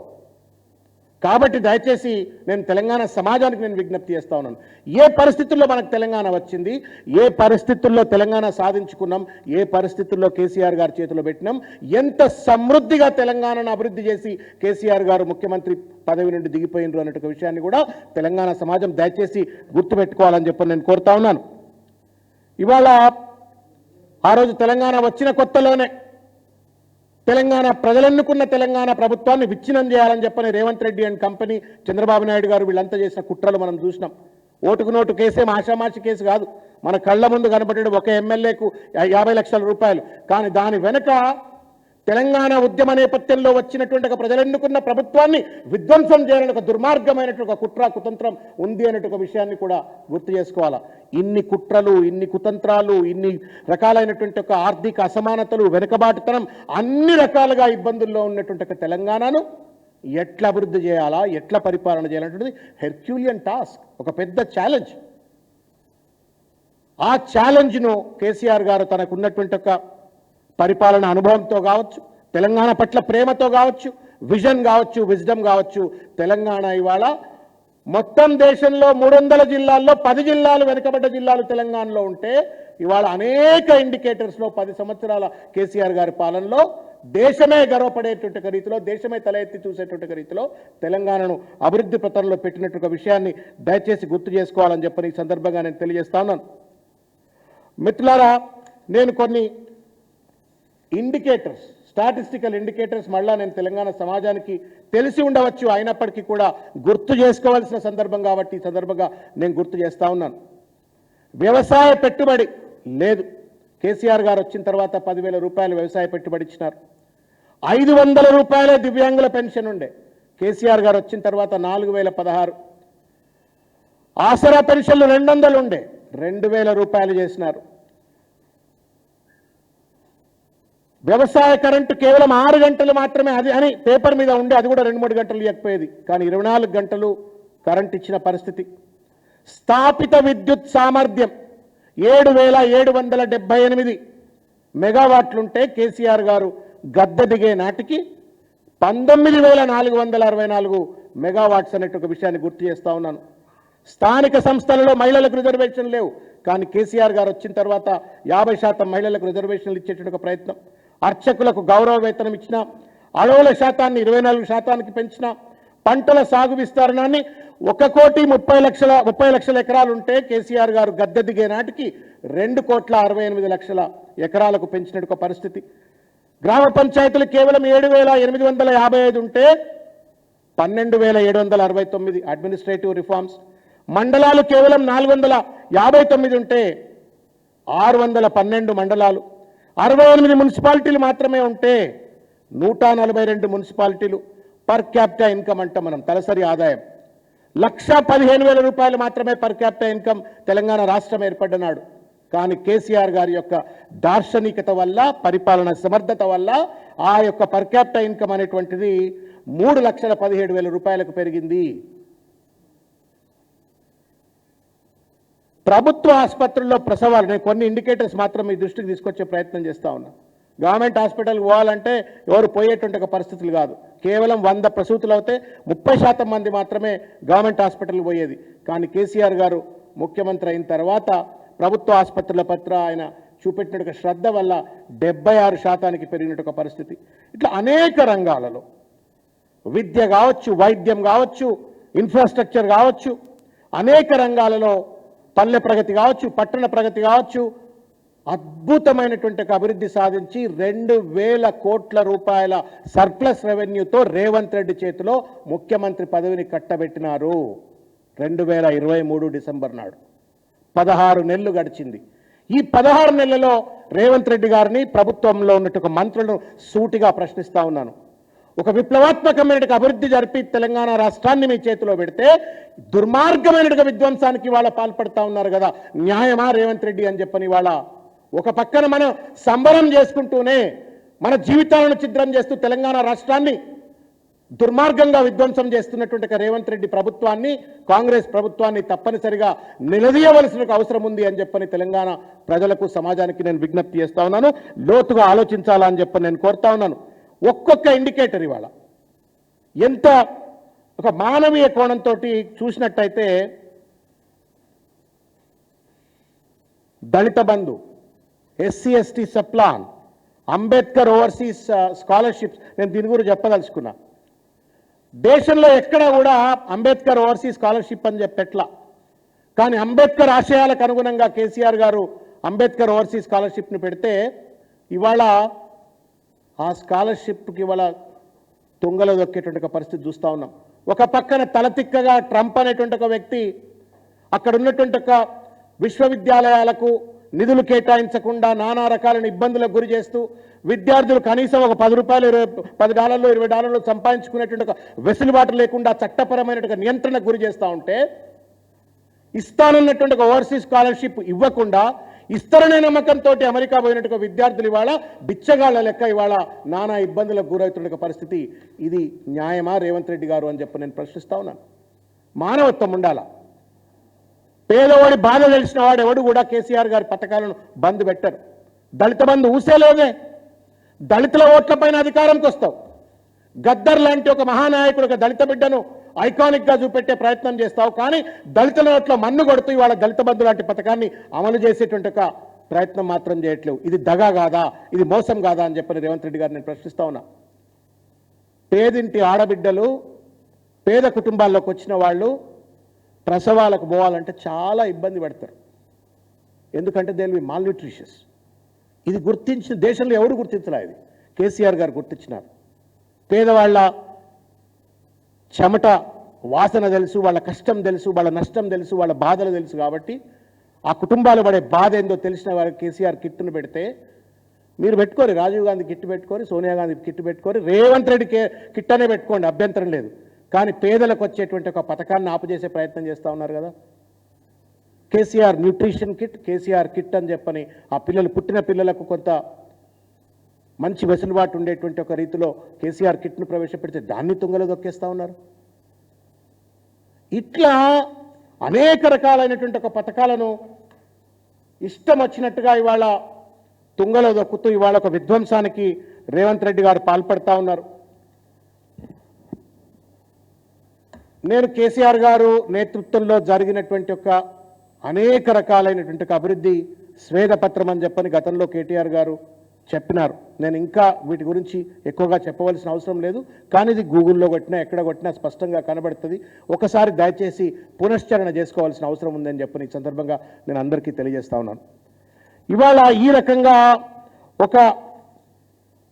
కాబట్టి దయచేసి నేను తెలంగాణ సమాజానికి నేను విజ్ఞప్తి చేస్తా ఉన్నాను. ఏ పరిస్థితుల్లో మనకు తెలంగాణ వచ్చింది, ఏ పరిస్థితుల్లో తెలంగాణ సాధించుకున్నాం, ఏ పరిస్థితుల్లో కేసీఆర్ గారి చేతిలో పెట్టినాం, ఎంత సమృద్ధిగా తెలంగాణను అభివృద్ధి చేసి కేసీఆర్ గారు ముఖ్యమంత్రి పదవి నుండి దిగిపోయినరు అనే విషయాన్ని కూడా తెలంగాణ సమాజం దయచేసి గుర్తుపెట్టుకోవాలని చెప్పి నేను కోరుతా ఉన్నాను. ఇవాళ ఆ రోజు తెలంగాణ వచ్చిన కొత్తలోనే తెలంగాణ ప్రజలెన్నుకున్న తెలంగాణ ప్రభుత్వాన్ని విచ్ఛిన్నం చేయాలని చెప్పని రేవంత్ రెడ్డి అండ్ కంపెనీ, చంద్రబాబు నాయుడు గారు వీళ్ళంతా చేసిన కుట్రలు మనం చూసినాం. ఓటుకు నోటు కేసేం ఆషామాషి కేసు కాదు. మన కళ్ళ ముందు కనబడేది ఒక ఎమ్మెల్యేకు 50 లక్షల రూపాయలు. కానీ దాని వెనుక తెలంగాణ ఉద్యమ నేపథ్యంలో వచ్చినటువంటి ఒక ప్రజలెన్నుకున్న ప్రభుత్వాన్ని విధ్వంసం చేయాలని ఒక దుర్మార్గమైనటువంటి ఒక కుట్ర కుతంత్రం ఉంది అనే ఒక విషయాన్ని కూడా గుర్తు చేసుకోవాలా. ఇన్ని కుట్రలు, ఇన్ని కుతంత్రాలు, ఇన్ని రకాలైనటువంటి ఒక ఆర్థిక అసమానతలు, వెనుకబాటుతనం, అన్ని రకాలుగా ఇబ్బందుల్లో ఉన్నటువంటి ఒక తెలంగాణను ఎట్లా అభివృద్ధి చేయాలా, ఎట్లా పరిపాలన చేయాలనేటువంటిది హెర్క్యూలియన్ టాస్క్, ఒక పెద్ద ఛాలెంజ్. ఆ ఛాలెంజ్ను కేసీఆర్ గారు తనకున్నటువంటి ఒక పరిపాలన అనుభవంతో కావచ్చు, తెలంగాణ పట్ల ప్రేమతో కావచ్చు, విజన్ కావచ్చు, విజ్డమ్ కావచ్చు, తెలంగాణ ఇవాళ మొత్తం దేశంలో 300 జిల్లాల్లో 10 జిల్లాలు వెనుకబడ్డ జిల్లాలు తెలంగాణలో ఉంటే ఇవాళ అనేక ఇండికేటర్స్లో 10 సంవత్సరాల కేసీఆర్ గారి పాలనలో దేశమే గర్వపడేటువంటి రీతిలో, దేశమే తల ఎత్తి చూసేటువంటి రీతిలో తెలంగాణను అభివృద్ధి పథంలో పెట్టినటువంటి విషయాన్ని దయచేసి గుర్తు చేసుకోవాలని చెప్పని ఈ సందర్భంగా నేను తెలియజేస్తా ఉన్నాను. మిత్రులారా, నేను కొన్ని ఇండికేటర్స్, స్టాటిస్టికల్ ఇండికేటర్స్ మళ్ళా నేను తెలంగాణ సమాజానికి తెలిసి ఉండవచ్చు, అయినప్పటికీ కూడా గుర్తు చేసుకోవాల్సిన సందర్భం కాబట్టి ఈ సందర్భంగా నేను గుర్తు చేస్తా ఉన్నాను. వ్యవసాయ పెట్టుబడి లేదు. కేసీఆర్ గారు వచ్చిన తర్వాత 10,000 రూపాయలు వ్యవసాయ పెట్టుబడి ఇచ్చినారు. 500 రూపాయలే దివ్యాంగుల పెన్షన్ ఉండే. కేసీఆర్ గారు వచ్చిన తర్వాత 4,016. ఆసరా పెన్షన్లు 200 ఉండే, 2,000 రూపాయలు చేసినారు. వ్యవసాయ కరెంటు కేవలం 6 గంటలు మాత్రమే అది అని పేపర్ మీద ఉండే, అది కూడా 2-3 గంటలు ఇవ్వకపోయేది, కానీ 24 గంటలు కరెంట్ ఇచ్చిన పరిస్థితి. స్థాపిత విద్యుత్ సామర్థ్యం 7,778 మెగావాట్లుంటే కేసీఆర్ గారు గద్దె దిగే నాటికి 19,464 మెగావాట్స్ అనే ఒక విషయాన్ని గుర్తు చేస్తా ఉన్నాను. స్థానిక సంస్థలలో మహిళలకు రిజర్వేషన్ లేవు, కానీ కేసీఆర్ గారు వచ్చిన తర్వాత 50% మహిళలకు రిజర్వేషన్లు ఇచ్చేటువంటి ఒక ప్రయత్నం. అర్చకులకు గౌరవ వేతనం ఇచ్చిన, అడవుల శాతాన్ని 24% పెంచిన, పంటల సాగు విస్తరణాన్ని 1,30 లక్షల ఎకరాలు ఉంటే కేసీఆర్ గారు గద్దె దిగే నాటికి 2,68 ఎకరాలకు పెంచిన ఒక పరిస్థితి. గ్రామ పంచాయతీలు కేవలం 7,855 ఉంటే 12,769 అడ్మినిస్ట్రేటివ్ రిఫార్మ్స్. మండలాలు కేవలం 459 ఉంటే 612 మండలాలు. 68 మున్సిపాలిటీలు మాత్రమే ఉంటే 142 మున్సిపాలిటీలు. పర్ క్యాపిటా ఇన్కమ్ అంట మనం తలసరి ఆదాయం 1,15,000 రూపాయలు మాత్రమే పర్ క్యాపిటా ఇన్కమ్ తెలంగాణ రాష్ట్రం ఏర్పడ్డనాడు. కానీ కేసీఆర్ గారి యొక్క దార్శనికత వల్ల, పరిపాలన సమర్థత వల్ల ఆ యొక్క పర్ క్యాపిటా ఇన్కమ్ అనేటువంటిది 3,17,000 రూపాయలకు పెరిగింది. ప్రభుత్వ ఆసుపత్రుల్లో ప్రసవాలు, నేను కొన్ని ఇండికేటర్స్ మాత్రం మీ దృష్టికి తీసుకొచ్చే ప్రయత్నం చేస్తా ఉన్నా. గవర్నమెంట్ హాస్పిటల్కి పోవాలంటే ఎవరు పోయేటువంటి ఒక పరిస్థితులు కాదు. కేవలం 100 ప్రసూతులు అవుతే 30% మంది మాత్రమే గవర్నమెంట్ హాస్పిటల్కి పోయేది. కానీ కేసీఆర్ గారు ముఖ్యమంత్రి అయిన తర్వాత ప్రభుత్వ ఆసుపత్రుల పట్ల ఆయన చూపెట్టిన శ్రద్ధ వల్ల 76% పెరిగినట్టు ఒక పరిస్థితి. ఇట్లా అనేక రంగాలలో విద్య కావచ్చు, వైద్యం కావచ్చు, ఇన్ఫ్రాస్ట్రక్చర్ కావచ్చు, అనేక రంగాలలో పల్లె ప్రగతి కావచ్చు, పట్టణ ప్రగతి కావచ్చు, అద్భుతమైనటువంటి అభివృద్ధి సాధించి 2,000 కోట్ల రూపాయల సర్ప్లస్ రెవెన్యూతో రేవంత్ రెడ్డి చేతిలో ముఖ్యమంత్రి పదవిని కట్టబెట్టినారు. 2023 డిసెంబర్ నాడు 16 నెలలు గడిచింది. ఈ 16 నెలలలో రేవంత్ రెడ్డి గారిని, ప్రభుత్వంలో ఉన్నటువంటి మంత్రులను సూటిగా ప్రశ్నిస్తా ఉన్నాను. ఒక విప్లవాత్మకమైన అభివృద్ధి జరిపి తెలంగాణ రాష్ట్రాన్ని మీ చేతిలో పెడితే దుర్మార్గమైన విధ్వంసానికి వాళ్ళ పాల్పడతా ఉన్నారు కదా, న్యాయమా రేవంత్ రెడ్డి అని చెప్పని వాళ్ళ ఒక పక్కన మనం సంబరం చేసుకుంటూనే మన జీవితాలను ఛిద్రం చేస్తూ తెలంగాణ రాష్ట్రాన్ని దుర్మార్గంగా విధ్వంసం చేస్తున్నటువంటి రేవంత్ రెడ్డి ప్రభుత్వాన్ని, కాంగ్రెస్ ప్రభుత్వాన్ని తప్పనిసరిగా నిలదీయవలసిన అవసరం ఉంది అని చెప్పని తెలంగాణ ప్రజలకు, సమాజానికి నేను విజ్ఞప్తి చేస్తా ఉన్నాను. లోతుగా ఆలోచించాలని చెప్పని నేను కోరుతా ఉన్నాను. ఒక్కొక్క ఇండికేటర్ ఇవాళ ఎంత ఒక మానవీయ కోణంతో చూసినట్టయితే Dalit Bandhu, SC ST sub plan, Ambedkar overseas scholarships, నేను దీని గురించి చెప్పదలుచుకున్నా. దేశంలో ఎక్కడా కూడా అంబేద్కర్ ఓవర్సీస్ స్కాలర్షిప్ అని చెప్పెట్లా, కానీ అంబేద్కర్ ఆశయాలకు అనుగుణంగా కేసీఆర్ గారు అంబేద్కర్ ఓవర్సీస్ స్కాలర్షిప్ని పెడితే ఇవాళ ఆ స్కాలర్షిప్కి ఇవాళ తుంగలో దొక్కేటువంటి పరిస్థితి చూస్తూ ఉన్నాం. ఒక పక్కన తలతిక్కగా ట్రంప్ అనేటువంటి ఒక వ్యక్తి అక్కడ ఉన్నటువంటి ఒక విశ్వవిద్యాలయాలకు నిధులు కేటాయించకుండా నానా రకాలైన ఇబ్బందులకు గురి చేస్తూ విద్యార్థులు కనీసం ఒక $10, $10, $20 సంపాదించుకునేటువంటి ఒక వెసులుబాటు లేకుండా చట్టపరమైనటువంటి నియంత్రణకు గురి చేస్తూ ఉంటే, ఇస్తానన్నటువంటి ఒక ఓవర్సీస్ స్కాలర్షిప్ ఇవ్వకుండా ఇస్తారనే నమ్మకంతో అమెరికా పోయినట్టుగా విద్యార్థులు ఇవాళ బిచ్చగాళ్ల లెక్క ఇవాళ నానా ఇబ్బందులకు గురవుతున్న పరిస్థితి. ఇది న్యాయమా రేవంత్ రెడ్డి గారు అని చెప్పి నేను ప్రశ్నిస్తా ఉన్నాను. మానవత్వం ఉండాలా. పేదవాడి బాధ తెలిసిన వాడు ఎవడు కూడా కేసీఆర్ గారి పథకాలను బంద్ పెట్టారు. దళిత బంధు ఊసేలేదే. దళితుల ఓట్ల పైన అధికారంకి వస్తావు. గద్దర్ లాంటి ఒక మహానాయకుడు ఒక దళిత బిడ్డను ఐకానిక్గా చూపెట్టే ప్రయత్నం చేస్తావు, కానీ దళితుల ఓట్ల మన్ను కొడుతూ ఇవాళ దళిత బంధు లాంటి పథకాన్ని అమలు చేసేటువంటి ఒక ప్రయత్నం మాత్రం చేయట్లేవు. ఇది దగా కాదా, ఇది మోసం కాదా అని చెప్పని రేవంత్ రెడ్డి గారు నేను ప్రశ్నిస్తా ఉన్నా. పేదింటి ఆడబిడ్డలు, పేద కుటుంబాల్లోకి వచ్చిన వాళ్ళు ప్రసవాలకు పోవాలంటే చాలా ఇబ్బంది పడతారు. ఎందుకంటే they will be mall nutritious. ఇది గుర్తించిన దేశంలో ఎవరు గుర్తించలే, ఇది కేసీఆర్ గారు గుర్తించినారు. పేదవాళ్ళ చెమట వాసన తెలుసు, వాళ్ళ కష్టం తెలుసు, వాళ్ళ నష్టం తెలుసు, వాళ్ళ బాధలు తెలుసు. కాబట్టి ఆ కుటుంబాలు పడే బాధ ఏందో తెలిసిన వారికి కేసీఆర్ కిట్టును పెడితే, మీరు పెట్టుకోరు, రాజీవ్ గాంధీ కిట్టు పెట్టుకోరు, సోనియా గాంధీ కిట్టు పెట్టుకోరు, రేవంత్ రెడ్డి కిట్ అనే పెట్టుకోండి, అభ్యంతరం లేదు. కానీ పేదలకు వచ్చేటువంటి ఒక పథకాన్ని ఆపుచేసే ప్రయత్నం చేస్తూ ఉన్నారు కదా. KCR nutrition kit, KCR kit అని చెప్పని ఆ పిల్లలు పుట్టిన పిల్లలకు కొంత మంచి వెసులుబాటు ఉండేటువంటి ఒక రీతిలో కేసీఆర్ కిట్ను ప్రవేశపెడితే దాన్ని తుంగలో దొక్కేస్తూ ఉన్నారు. ఇట్లా అనేక రకాలైనటువంటి ఒక పథకాలను ఇష్టం వచ్చినట్టుగా ఇవాళ తుంగలో దొక్కుతూ ఇవాళ ఒక విధ్వంసానికి రేవంత్ రెడ్డి గారు పాల్పడతా ఉన్నారు. నేను కేసీఆర్ గారు నేతృత్వంలో జరిగినటువంటి ఒక అనేక రకాలైనటువంటి అభివృద్ధి స్వేదపత్రం అని చెప్పని గతంలో కేటీఆర్ గారు చెప్పినారు. నేను ఇంకా వీటి గురించి ఎక్కువగా చెప్పవలసిన అవసరం లేదు, కానీ ఇది గూగుల్లో కొట్టినా ఎక్కడ కొట్టినా స్పష్టంగా కనబడుతుంది. ఒకసారి దయచేసి పునశ్చరణ చేసుకోవాల్సిన అవసరం ఉందని చెప్పని ఈ సందర్భంగా నేను అందరికీ తెలియజేస్తా ఉన్నాను. ఇవాళ ఈ రకంగా ఒక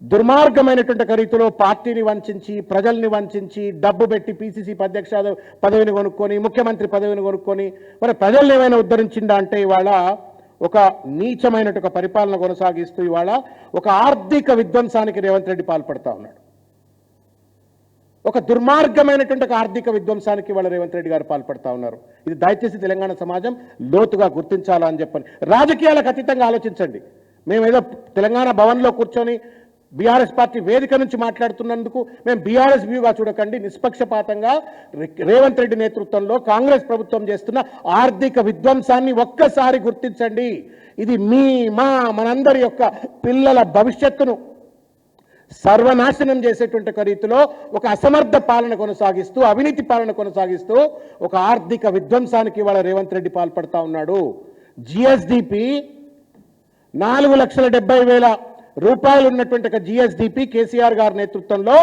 దుర్మార్గమైనటువంటి రీతిలో పార్టీని వంచి, ప్రజల్ని వంచి, డబ్బు పెట్టి పిసిసి అధ్యక్ష పదవిని కొనుక్కొని, ముఖ్యమంత్రి పదవిని కొనుక్కొని మరి ప్రజల్ని ఏమైనా ఉద్ధరించిందా అంటే ఇవాళ ఒక నీచమైనటువంటి ఒక పరిపాలన కొనసాగిస్తూ ఇవాళ ఒక ఆర్థిక విధ్వంసానికి రేవంత్ రెడ్డి పాల్పడతా ఉన్నాడు. ఒక దుర్మార్గమైనటువంటి ఒక ఆర్థిక విధ్వంసానికి ఇవాళ రేవంత్ రెడ్డి గారు పాల్పడతా ఉన్నారు. ఇది దయచేసి తెలంగాణ సమాజం లోతుగా గుర్తించాలని చెప్పని, రాజకీయాలకు అతీతంగా ఆలోచించండి. మేమేదో తెలంగాణ భవన్లో కూర్చొని బీఆర్ఎస్ పార్టీ వేదిక నుంచి మాట్లాడుతున్నందుకు మేము బీఆర్ఎస్ వ్యూగా చూడకండి. నిష్పక్షపాతంగా రేవంత్ రెడ్డి నేతృత్వంలో కాంగ్రెస్ ప్రభుత్వం చేస్తున్న ఆర్థిక విధ్వంసాన్ని ఒక్కసారి గుర్తించండి. ఇది మనందరి యొక్క పిల్లల భవిష్యత్తును సర్వనాశనం చేసేటువంటి ఒక రీతిలో ఒక అసమర్థ పాలన కొనసాగిస్తూ, అవినీతి పాలన కొనసాగిస్తూ ఒక ఆర్థిక విధ్వంసానికి ఇవాళ రేవంత్ రెడ్డి పాల్పడతా ఉన్నాడు. జిఎస్డిపి 4,70,000 రూపాయలు ఉన్నటువంటి ఒక జిఎస్డిపి కేసీఆర్ గారి నేతృత్వంలో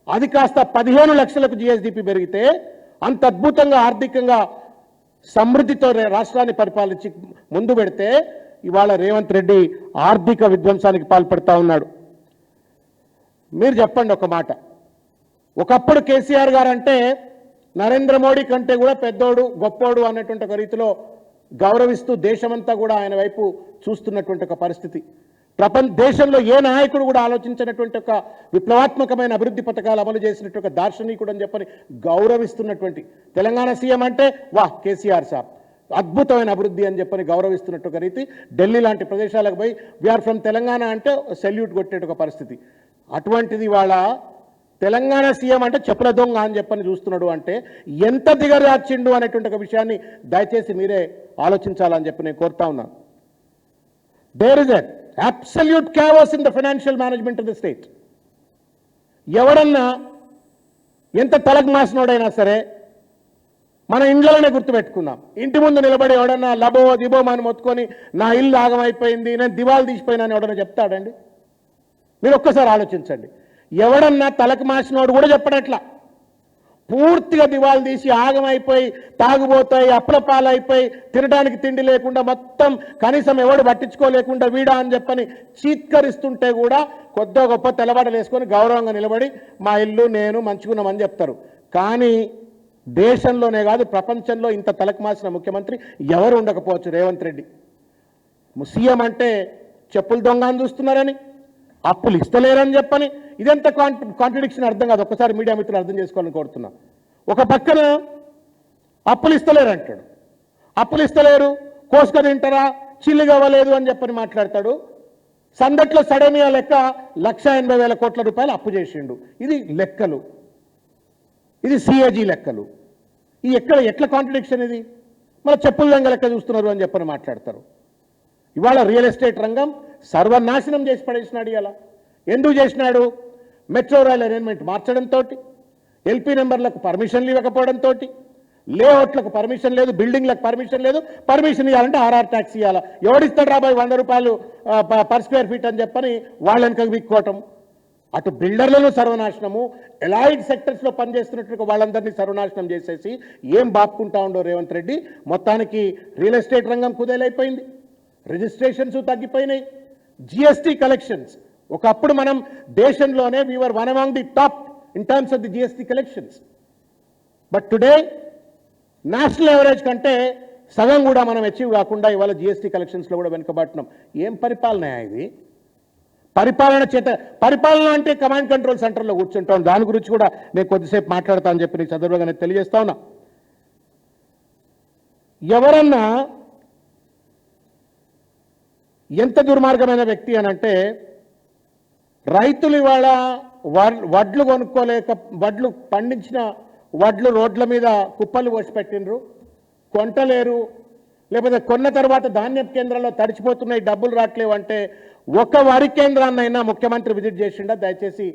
అది కాస్త 15 లక్షలకు జిఎస్డిపి పెరిగితే, అంత అద్భుతంగా ఆర్థికంగా సమృద్ధితో రాష్ట్రాన్ని పరిపాలించి ముందు పెడితే ఇవాళ రేవంత్ రెడ్డి ఆర్థిక విధ్వంసానికి పాల్పడతా ఉన్నాడు. మీరు చెప్పండి ఒక మాట. ఒకప్పుడు కేసీఆర్ గారు అంటే నరేంద్ర మోడీ కంటే కూడా పెద్దోడు, గొప్పోడు అన్నటువంటి ఒక రీతిలో గౌరవిస్తూ దేశమంతా కూడా ఆయన వైపు చూస్తున్నటువంటి ఒక పరిస్థితి. దేశంలో ఏ నాయకుడు కూడా ఆలోచించినటువంటి ఒక విప్లవాత్మకమైన అభివృద్ధి పథకాలు అమలు చేసినట్టు ఒక దార్శనికుడు అని చెప్పని గౌరవిస్తున్నటువంటి తెలంగాణ సీఎం అంటే వాహ్ కేసీఆర్ సాబ్, అద్భుతమైన అభివృద్ధి అని చెప్పని గౌరవిస్తున్నట్టు ఒక రీతి. ఢిల్లీ లాంటి ప్రదేశాలకు పోయి వీఆర్ ఫ్రమ్ తెలంగాణ అంటే సెల్యూట్ కొట్టేట ఒక పరిస్థితి. అటువంటిది వాళ్ళ తెలంగాణ సీఎం అంటే చెప్పుల దొంగ అని చెప్పని చూస్తున్నాడు అంటే ఎంత దిగజార్చిండు అనేటువంటి ఒక విషయాన్ని దయచేసి మీరే ఆలోచించాలని చెప్పి నేను కోరుతా ఉన్నాను. There is a absolute chaos in the financial management of the state. ఎవడన్నా ఎంత తలకు మాసినోడైనా సరే మన ఇండ్లలోనే గుర్తుపెట్టుకుందాం. ఇంటి ముందు నిలబడి ఎవడన్నా లబో దిబో అని మొత్తుకొని నా ఇల్లు ఆగమైపోయింది, నేను దివాలు తీసిపోయినాను ఎవడన్నా చెప్తాడండి? మీరు ఒక్కసారి ఆలోచించండి. ఎవడన్నా తలకు మాసినోడు కూడా చెప్పడట్లా. పూర్తిగా దివాలు తీసి ఆగమైపోయి తాగుబోతాయి అప్పుల పాలైపోయి తినడానికి తిండి లేకుండా మొత్తం కనీసం ఎవడు పట్టించుకోలేకుండా వీడా అని చెప్పని చీత్కరిస్తుంటే కూడా కొద్దిగా గొప్ప తెల్లబడలు వేసుకొని గౌరవంగా నిలబడి మా ఇల్లు నేను మంచుకున్నామని చెప్తారు. కానీ దేశంలోనే కాదు ప్రపంచంలో ఇంత తలకు మాసిన ముఖ్యమంత్రి ఎవరు ఉండకపోవచ్చు. రేవంత్ రెడ్డి సీఎం అంటే చెప్పులు దొంగ అని చూస్తున్నారని, అప్పులు ఇస్తలేరని చెప్పని, ఇదెంత కాంట్రడిక్షన్ అర్థం కాదు. ఒక్కసారి మీడియా మిత్రులు అర్థం చేసుకోవాలని కోరుతున్నా. ఒక పక్కన అప్పులు ఇస్తలేరు అంటాడు, అప్పులు ఇస్తలేరు కోసుకొని తింటారా చిల్లు కావలేదు అని చెప్పని మాట్లాడతాడు. సందట్లో సడమియా లెక్క 1,80,000 కోట్ల రూపాయలు అప్పు చేసిండు. ఇది లెక్కలు, ఇది సిఏజీ లెక్కలు. ఈ ఎట్లా కాంట్రడిక్షన్ ఇది? మన చెప్పుల రంగ లెక్క చూస్తున్నారు అని చెప్పని మాట్లాడతారు. ఇవాళ రియల్ ఎస్టేట్ రంగం సర్వనాశనం చేసి పడేసినాడు. ఇలా ఎందుకు చేసినాడు? మెట్రో రైల్ అరేంజ్మెంట్ మార్చడంతో, ఎల్పీ నెంబర్లకు పర్మిషన్లు ఇవ్వకపోవడంతో, లేఅవుట్లకు పర్మిషన్ లేదు, బిల్డింగ్లకు పర్మిషన్ లేదు. పర్మిషన్ ఇవ్వాలంటే ఆర్ఆర్ ట్యాక్స్ ఇవ్వాలా. ఎవడిస్తాడు రాబాయి 100 రూపాయలు పర్ స్క్వేర్ ఫీట్ అని చెప్పని వాళ్ళ వెనకకు విక్కోవటం. అటు బిల్డర్లను సర్వనాశనము, ఎలైడ్ సెక్టర్స్లో పనిచేస్తున్నట్టు వాళ్ళందరినీ సర్వనాశనం చేసేసి ఏం బాక్కుంటా ఉండో రేవంత్ రెడ్డి. మొత్తానికి రియల్ ఎస్టేట్ రంగం కుదేలైపోయింది, రిజిస్ట్రేషన్స్ తగ్గిపోయినాయి, జిఎస్టీ కలెక్షన్స్. ఒకప్పుడు మనం దేశంలోనే we're one among the top in terms of the GST collections. But today national average కంటే సగం కూడా మనం అచీవ్ కాకుండా ఇవాళ జిఎస్టీ కలెక్షన్స్లో కూడా వెనుకబడుతున్నాం. ఏం పరిపాలన ఇది? పరిపాలన అంటే కమాండ్ కంట్రోల్ సెంటర్లో కూర్చుంటాం. దాని గురించి కూడా నేను కొద్దిసేపు మాట్లాడతా అని చెప్పి నీకు సందర్భంగా నేను తెలియజేస్తా ఉన్నా. ఎవరన్నా ఎంత దుర్మార్గమైన వ్యక్తి అని అంటే, రైతులు ఇవాళ వడ్లు కొనుక్కోలేక వడ్లు పండించిన వడ్లు రోడ్ల మీద కుప్పలు పోసి పెట్టినరు, కొంటలేరు. లేకపోతే కొన్న తర్వాత ధాన్యం కేంద్రాల్లో తడిచిపోతున్నాయి, డబ్బులు రావట్లేవు అంటే ఒక వరి కేంద్రాన్నైనా ముఖ్యమంత్రి విజిట్ చేసిండా? దయచేసి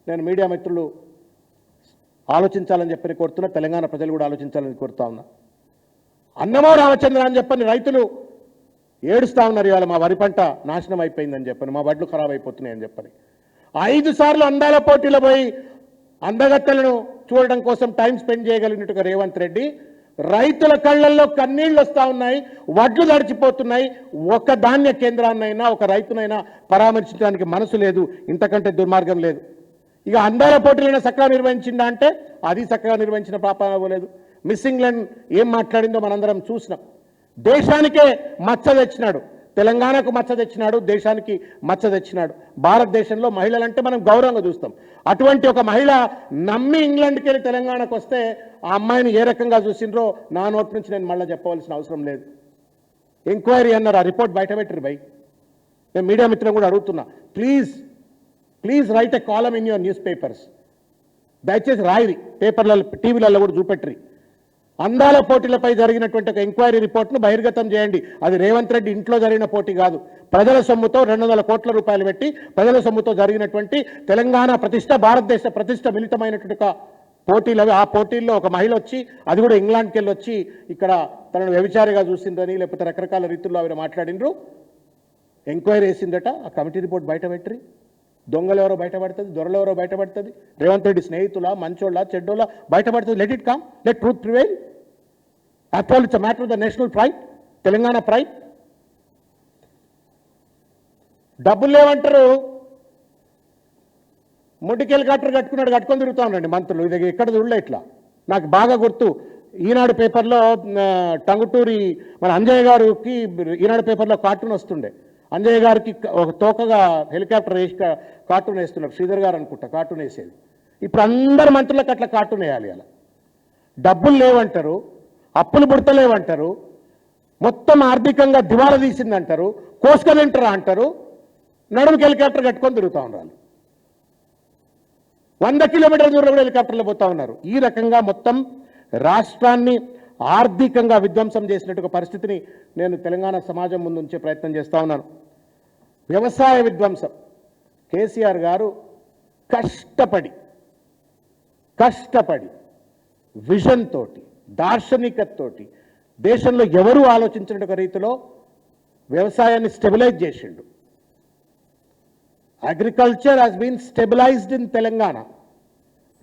నేను మీడియా మిత్రులు ఆలోచించాలని చెప్పని కోరుతున్నా, తెలంగాణ ప్రజలు కూడా ఆలోచించాలని కోరుతా ఉన్నా. అన్నమో రామచంద్ర అని చెప్పని రైతులు ఏడుస్తూ ఉన్నారు. ఇవాళ మా వరి పంట నాశనం అయిపోయిందని చెప్పని, మా వడ్లు ఖరాబ్ అయిపోతున్నాయని చెప్పని. 5 సార్లు అందాల పోటీలో పోయి అందగత్తెలను చూడడం కోసం టైం స్పెండ్ చేయగలిగినట్టుగా రేవంత్ రెడ్డి రైతుల కళ్ళల్లో కన్నీళ్ళు వస్తూ ఉన్నాయి, వడ్లు తడిచిపోతున్నాయి. ఒక ధాన్య కేంద్రాన్నైనా ఒక రైతునైనా పరామర్శించడానికి మనసు లేదు. ఇంతకంటే దుర్మార్గం లేదు. ఇక అందాల పోటీలైనా చక్కగా నిర్వహించిందా అంటే అది చక్కగా నిర్వహించిన పాపన అవ్వలేదు. మిస్సింగ్ లైన్ ఏం మాట్లాడిందో మనందరం చూసినాం. దేశానికే మచ్చ తెచ్చినాడు, తెలంగాణకు మచ్చ తెచ్చినాడు, దేశానికి మచ్చ తెచ్చినాడు. భారతదేశంలో మహిళలంటే మనం గౌరవంగా చూస్తాం. అటువంటి ఒక మహిళ నమ్మి ఇంగ్లాండ్కి వెళ్ళి తెలంగాణకు వస్తే ఆ అమ్మాయిని ఏ రకంగా చూసిండ్రో నా నోటి నుంచి నేను మళ్ళీ చెప్పవలసిన అవసరం లేదు. ఎంక్వైరీ అన్నారు, ఆ రిపోర్ట్ బయట పెట్టరు బై. నేను మీడియా మిత్రులను కూడా అడుగుతున్నా, please right a column in your news papers. దయచేసి రాయిరి, పేపర్లలో టీవీలలో కూడా చూపెట్టరి. అందాల పోటీలపై జరిగినటువంటి ఒక ఎంక్వైరీ రిపోర్ట్ను బహిర్గతం చేయండి. అది రేవంత్ రెడ్డి ఇంట్లో జరిగిన పోటీ కాదు. ప్రజల సొమ్ముతో 200 కోట్ల రూపాయలు పెట్టి ప్రజల సొమ్ముతో జరిగినటువంటి తెలంగాణ ప్రతిష్ట, భారతదేశ ప్రతిష్ట మిళితమైనటువంటి ఒక పోటీలు అవి. ఆ పోటీల్లో ఒక మహిళ వచ్చి, అది కూడా ఇంగ్లాండ్కి వెళ్ళి వచ్చి ఇక్కడ తనను వ్యభిచారిగా చూసిందని లేకపోతే రకరకాల రీతుల్లో ఆవిడ మాట్లాడినరు. ఎంక్వైరీ వేసిందట, ఆ కమిటీ రిపోర్ట్ బయట పెట్టరి. దొంగలు ఎవరో బయటపడుతుంది, దొరలు ఎవరో బయటపడుతుంది, రేవంత్ రెడ్డి స్నేహితుల మంచోళ్ళ చెడ్డోళ్ళ బయటపడుతుంది. Let it come, let truth prevail. After all it's a matter of the national pride, Telangana pride. డబ్బులు లేవంటారు, ముడ్డికి హెలికాప్టర్ కట్టుకొని తిరుగుతూ ఉండండి మంత్రులు. ఇది ఎక్కడ చూడలే ఇట్లా. నాకు బాగా గుర్తు, ఈనాడు పేపర్లో టంగుటూరి మన అంజయ్య గారికి ఈనాడు పేపర్లో కార్టూన్ వస్తుండే. అంజయ్య గారికి ఒక తోకగా హెలికాప్టర్ వేసి కార్టూన్ వేస్తున్నారు, శ్రీధర్ గారు అనుకుంటా కార్టూన్ వేసేది. ఇప్పుడు అందరు మంత్రులకు అట్లా కార్టూన్ వేయాలి. అలా డబ్బులు లేవంటారు, అప్పులు పుడతలేవంటారు, మొత్తం ఆర్థికంగా దివాలా తీసిందంటారు, కోసుకనింటారా అంటారు, నడుముకి హెలికాప్టర్ కట్టుకొని తిరుగుతూ ఉన్నారు. 100 కిలోమీటర్ల దూరం కూడా హెలికాప్టర్లో పోతా ఉన్నారు. ఈ రకంగా మొత్తం రాష్ట్రాన్ని ఆర్థికంగా విధ్వంసం చేసినట్టు పరిస్థితిని నేను తెలంగాణ సమాజం ముందు ఉంచే ప్రయత్నం చేస్తూ ఉన్నాను. వ్యవసాయ విధ్వంసం. కేసీఆర్ గారు కష్టపడి విజన్ తోటి దార్శనికతతోటి దేశంలో ఎవరు ఆలోచించిన రీతిలో వ్యవసాయాన్ని స్టెబిలైజ్ చేసిండు. Agriculture has been stabilised in Telangana.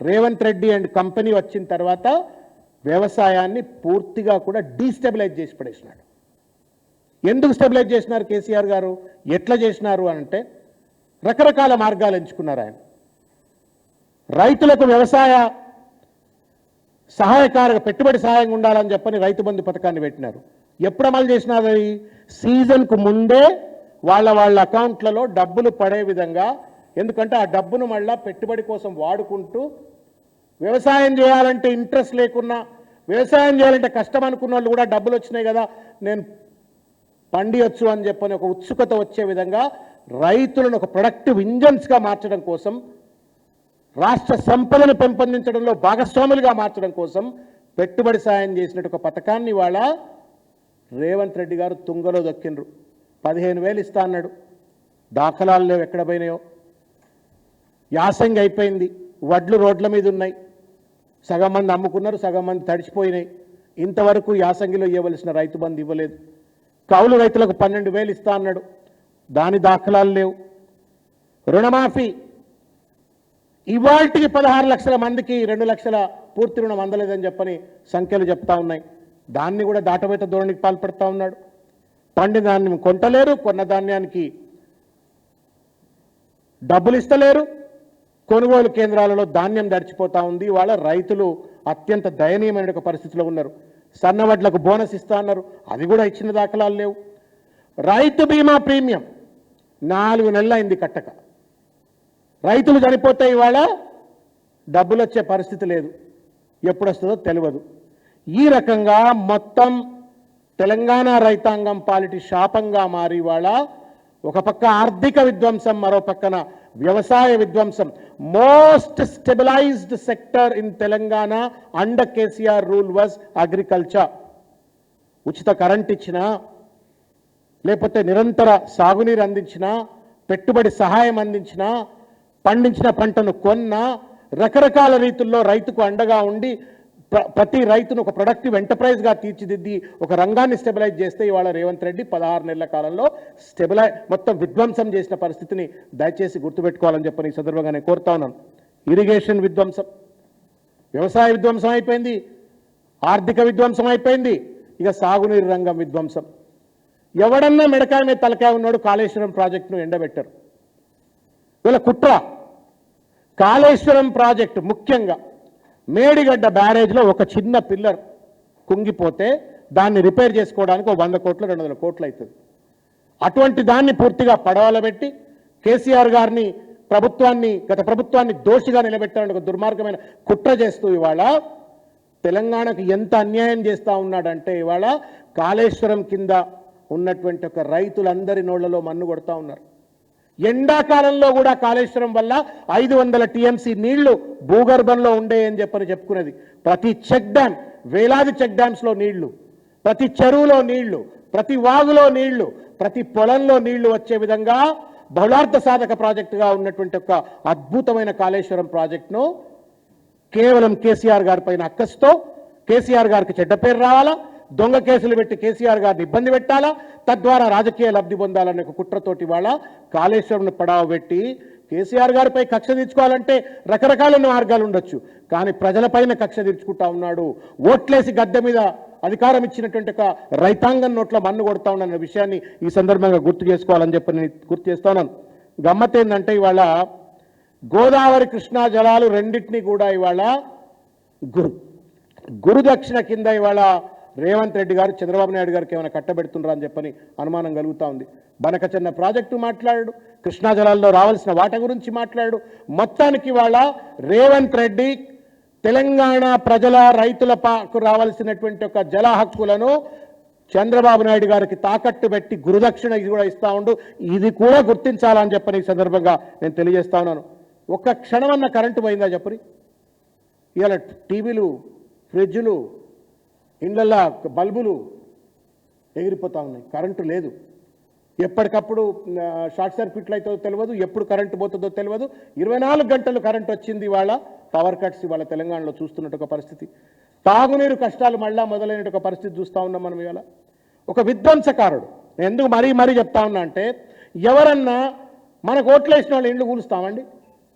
Revanth Reddy and company వచ్చిన తర్వాత వ్యవసాయాన్ని పూర్తిగా కూడా డీస్టెబిలైజ్ చేసి పడేసినాడు. ఎందుకు స్టెబిలైజ్ చేసినారు కేసీఆర్ గారు? ఎట్లా చేసినారు అంటే రకరకాల మార్గాలు ఎంచుకున్నారు ఆయన. రైతులకు వ్యవసాయ సహాయకారక పెట్టుబడి సహాయం ఉండాలని చెప్పని రైతు బంధు పథకాన్ని పెట్టినారు. ఎప్పుడు అమలు చేసినారు? అది సీజన్కు ముందే వాళ్ళ అకౌంట్లలో డబ్బులు పడే విధంగా. ఎందుకంటే ఆ డబ్బును మళ్ళా పెట్టుబడి కోసం వాడుకుంటూ వ్యవసాయం చేయాలంటే ఇంట్రెస్ట్ లేకున్నా, వ్యవసాయం చేయాలంటే కష్టం అనుకున్న వాళ్ళు కూడా డబ్బులు వచ్చినాయి కదా నేను పండియొచ్చు అని చెప్పని ఒక ఉత్సుకత వచ్చే విధంగా రైతులను ఒక ప్రొడక్టివ్ ఇంజన్స్గా మార్చడం కోసం, రాష్ట్ర సంపదను పెంపొందించడంలో భాగస్వాములుగా మార్చడం కోసం పెట్టుబడి సాయం చేసినట్టు ఒక పథకాన్ని ఇవాళ రేవంత్ రెడ్డి గారు తుంగలో దొక్కిండ్రు. 15,000 ఇస్తా అన్నాడు. దాఖలాలు లేవు, ఎక్కడ పోయినాయో. యాసంగి అయిపోయింది, వడ్లు రోడ్ల మీద ఉన్నాయి. సగం మంది అమ్ముకున్నారు, సగం మంది తడిచిపోయినాయి. ఇంతవరకు యాసంగిలో ఇవ్వవలసిన రైతు బంధు ఇవ్వలేదు. కౌలు రైతులకు 12,000 ఇస్తా అన్నాడు, దాని దాఖలాలు లేవు. రుణమాఫీ ఇవాల్టికి 16 లక్షల మందికి 2 లక్షల పూర్తి రుణం అందలేదని చెప్పని సంఖ్యలు చెప్తా ఉన్నాయి. దాన్ని కూడా దాటవేత ధోరణికి పాల్పడుతూ ఉన్నాడు. పండిన ధాన్యం కొంటలేరు, కొన్న ధాన్యానికి డబ్బులు ఇస్తలేరు. కొనుగోలు కేంద్రాలలో ధాన్యం దడిచిపోతూ ఉంది. వాళ్ళ రైతులు అత్యంత దయనీయమైన ఒక పరిస్థితిలో ఉన్నారు. సన్నవడ్లకు బోనస్ ఇస్తా అన్నారు, అది కూడా ఇచ్చిన దాఖలాలు లేవు. రైతు బీమా ప్రీమియం 4 నెలలు అయింది కట్టక. రైతులు చనిపోతే ఇవాళ డబ్బులు వచ్చే పరిస్థితి లేదు, ఎప్పుడు వస్తుందో తెలియదు. ఈ రకంగా మొత్తం తెలంగాణ రైతాంగం పాలిటి శాపంగా మారి ఇవాళ ఒక పక్క ఆర్థిక విధ్వంసం, మరో పక్కన వ్యవసాయ విధ్వంసం. Most stabilised sector in Telangana under KCR rule was agriculture. ఉచిత కరెంట్ ఇచ్చినా, లేకపోతే నిరంతర సాగునీరు అందించినా, పెట్టుబడి సహాయం అందించినా, పండించిన పంటను కొన్నా, రకరకాల రీతుల్లో రైతుకు అండగా ఉండి ప్రతి రైతును ఒక ప్రొడక్టివ్ ఎంటర్ప్రైజ్గా తీర్చిదిద్ది ఒక రంగాన్ని స్టెబిలైజ్ చేస్తే ఇవాళ రేవంత్ రెడ్డి 16 నెలల కాలంలో మొత్తం విధ్వంసం చేసిన పరిస్థితిని దయచేసి గుర్తుపెట్టుకోవాలని చెప్పని ఈ సందర్భంగా నేను కోరుతా ఉన్నాను. ఇరిగేషన్ విధ్వంసం, వ్యవసాయ విధ్వంసం అయిపోయింది, ఆర్థిక విధ్వంసం అయిపోయింది, ఇక సాగునీరు రంగం విధ్వంసం. ఎవడన్నా మెడకాయ మీద తలకాయ ఉన్నాడు కాళేశ్వరం ప్రాజెక్టును ఎండబెట్టారు. వీళ్ళ కుట్ర. కాళేశ్వరం ప్రాజెక్టు ముఖ్యంగా మేడిగడ్డ బ్యారేజ్లో ఒక చిన్న పిల్లర్ కుంగిపోతే దాన్ని రిపేర్ చేసుకోవడానికి 100 కోట్లు 200 కోట్లు అవుతుంది. అటువంటి దాన్ని పూర్తిగా పడవలబెట్టి కేసీఆర్ గారిని గత ప్రభుత్వాన్ని దోషిగా నిలబెట్టాలని ఒక దుర్మార్గమైన కుట్ర చేస్తూ ఇవాళ తెలంగాణకు ఎంత అన్యాయం చేస్తూ ఉన్నాడంటే ఇవాళ కాళేశ్వరం కింద ఉన్నటువంటి ఒక రైతులందరి నోళ్లలో మన్ను కొడతా ఉన్నారు. ఎండాకాలంలో కూడా కాళేశ్వరం వల్ల 500 టీఎంసీ నీళ్లు భూగర్భంలో ఉండేయని చెప్పుకునేది. ప్రతి చెక్ డ్యామ్, వేలాది చెక్ డ్యామ్స్లో నీళ్లు, ప్రతి చెరువులో నీళ్లు, ప్రతి వాగులో నీళ్లు, ప్రతి పొలంలో నీళ్లు వచ్చే విధంగా బహుళార్థ సాధక ప్రాజెక్టుగా ఉన్నటువంటి ఒక అద్భుతమైన కాళేశ్వరం ప్రాజెక్టును కేవలం కేసీఆర్ గారి పైన అక్కస్తో కేసీఆర్ గారికి చెడ్డ పేరు రావాలా, దొంగ కేసులు పెట్టి కేసీఆర్ గారిని ఇబ్బంది పెట్టాలా, తద్వారా రాజకీయ లబ్ధి పొందాలనే ఒక కుట్రతోటి వాళ్ళ కాళేశ్వరంను పడావ పెట్టి కేసీఆర్ గారిపై కక్ష తీర్చుకోవాలంటే రకరకాల మార్గాలు ఉండొచ్చు, కానీ ప్రజలపైన కక్ష తీర్చుకుంటా ఉన్నాడు. ఓట్లేసి గద్దె మీద అధికారం ఇచ్చినటువంటి ఒక రైతాంగం నోట్ల మన్ను కొడతా ఉన్నాన్న విషయాన్ని ఈ సందర్భంగా గుర్తు చేసుకోవాలని చెప్పి నేను గుర్తు చేస్తున్నాను. గమ్మత్ ఏంటంటే ఇవాళ గోదావరి కృష్ణా జలాలు రెండింటినీ కూడా ఇవాళ గురుదక్షిణ కింద ఇవాళ రేవంత్ రెడ్డి గారు చంద్రబాబు నాయుడు గారికి ఏమైనా కట్టబెడుతున్నారా అని చెప్పని అనుమానం కలుగుతూ ఉంది. బనకచన్న ప్రాజెక్టు మాట్లాడాడు, కృష్ణా జలాల్లో రావాల్సిన వాట గురించి మాట్లాడాడు. మొత్తానికి వాళ్ళ రేవంత్ రెడ్డి తెలంగాణ ప్రజల రైతులకు రావాల్సినటువంటి ఒక జల హక్కులను చంద్రబాబు నాయుడు గారికి తాకట్టు పెట్టి గురుదక్షిణ కూడా ఇస్తా ఉండు. ఇది కూడా గుర్తించాలని చెప్పని ఈ సందర్భంగా నేను తెలియజేస్తా ఉన్నాను. ఒక్క క్షణమన్న కరెంటు పోయిందా చెప్పరి? ఇవాళ టీవీలు, ఫ్రిడ్జ్లు, ఇండ్లల్లో బల్బులు ఎగిరిపోతూ ఉన్నాయి, కరెంటు లేదు. ఎప్పటికప్పుడు షార్ట్ సర్క్యూట్లు అవుతుందో తెలియదు, ఎప్పుడు కరెంటు పోతుందో తెలియదు. 24 గంటలు కరెంట్ వచ్చింది. ఇవాళ పవర్ కట్స్ ఇవాళ తెలంగాణలో చూస్తున్నట్టు ఒక పరిస్థితి. తాగునీరు కష్టాలు మళ్ళా మొదలైన ఒక పరిస్థితి చూస్తూ ఉన్నాం మనం. ఇవాళ ఒక విధ్వంసకారుడు. నేను ఎందుకు మరీ చెప్తా ఉన్నా అంటే, ఎవరన్నా మనకు ఓట్లేసిన వాళ్ళు ఇండ్లు కూలుస్తామండి?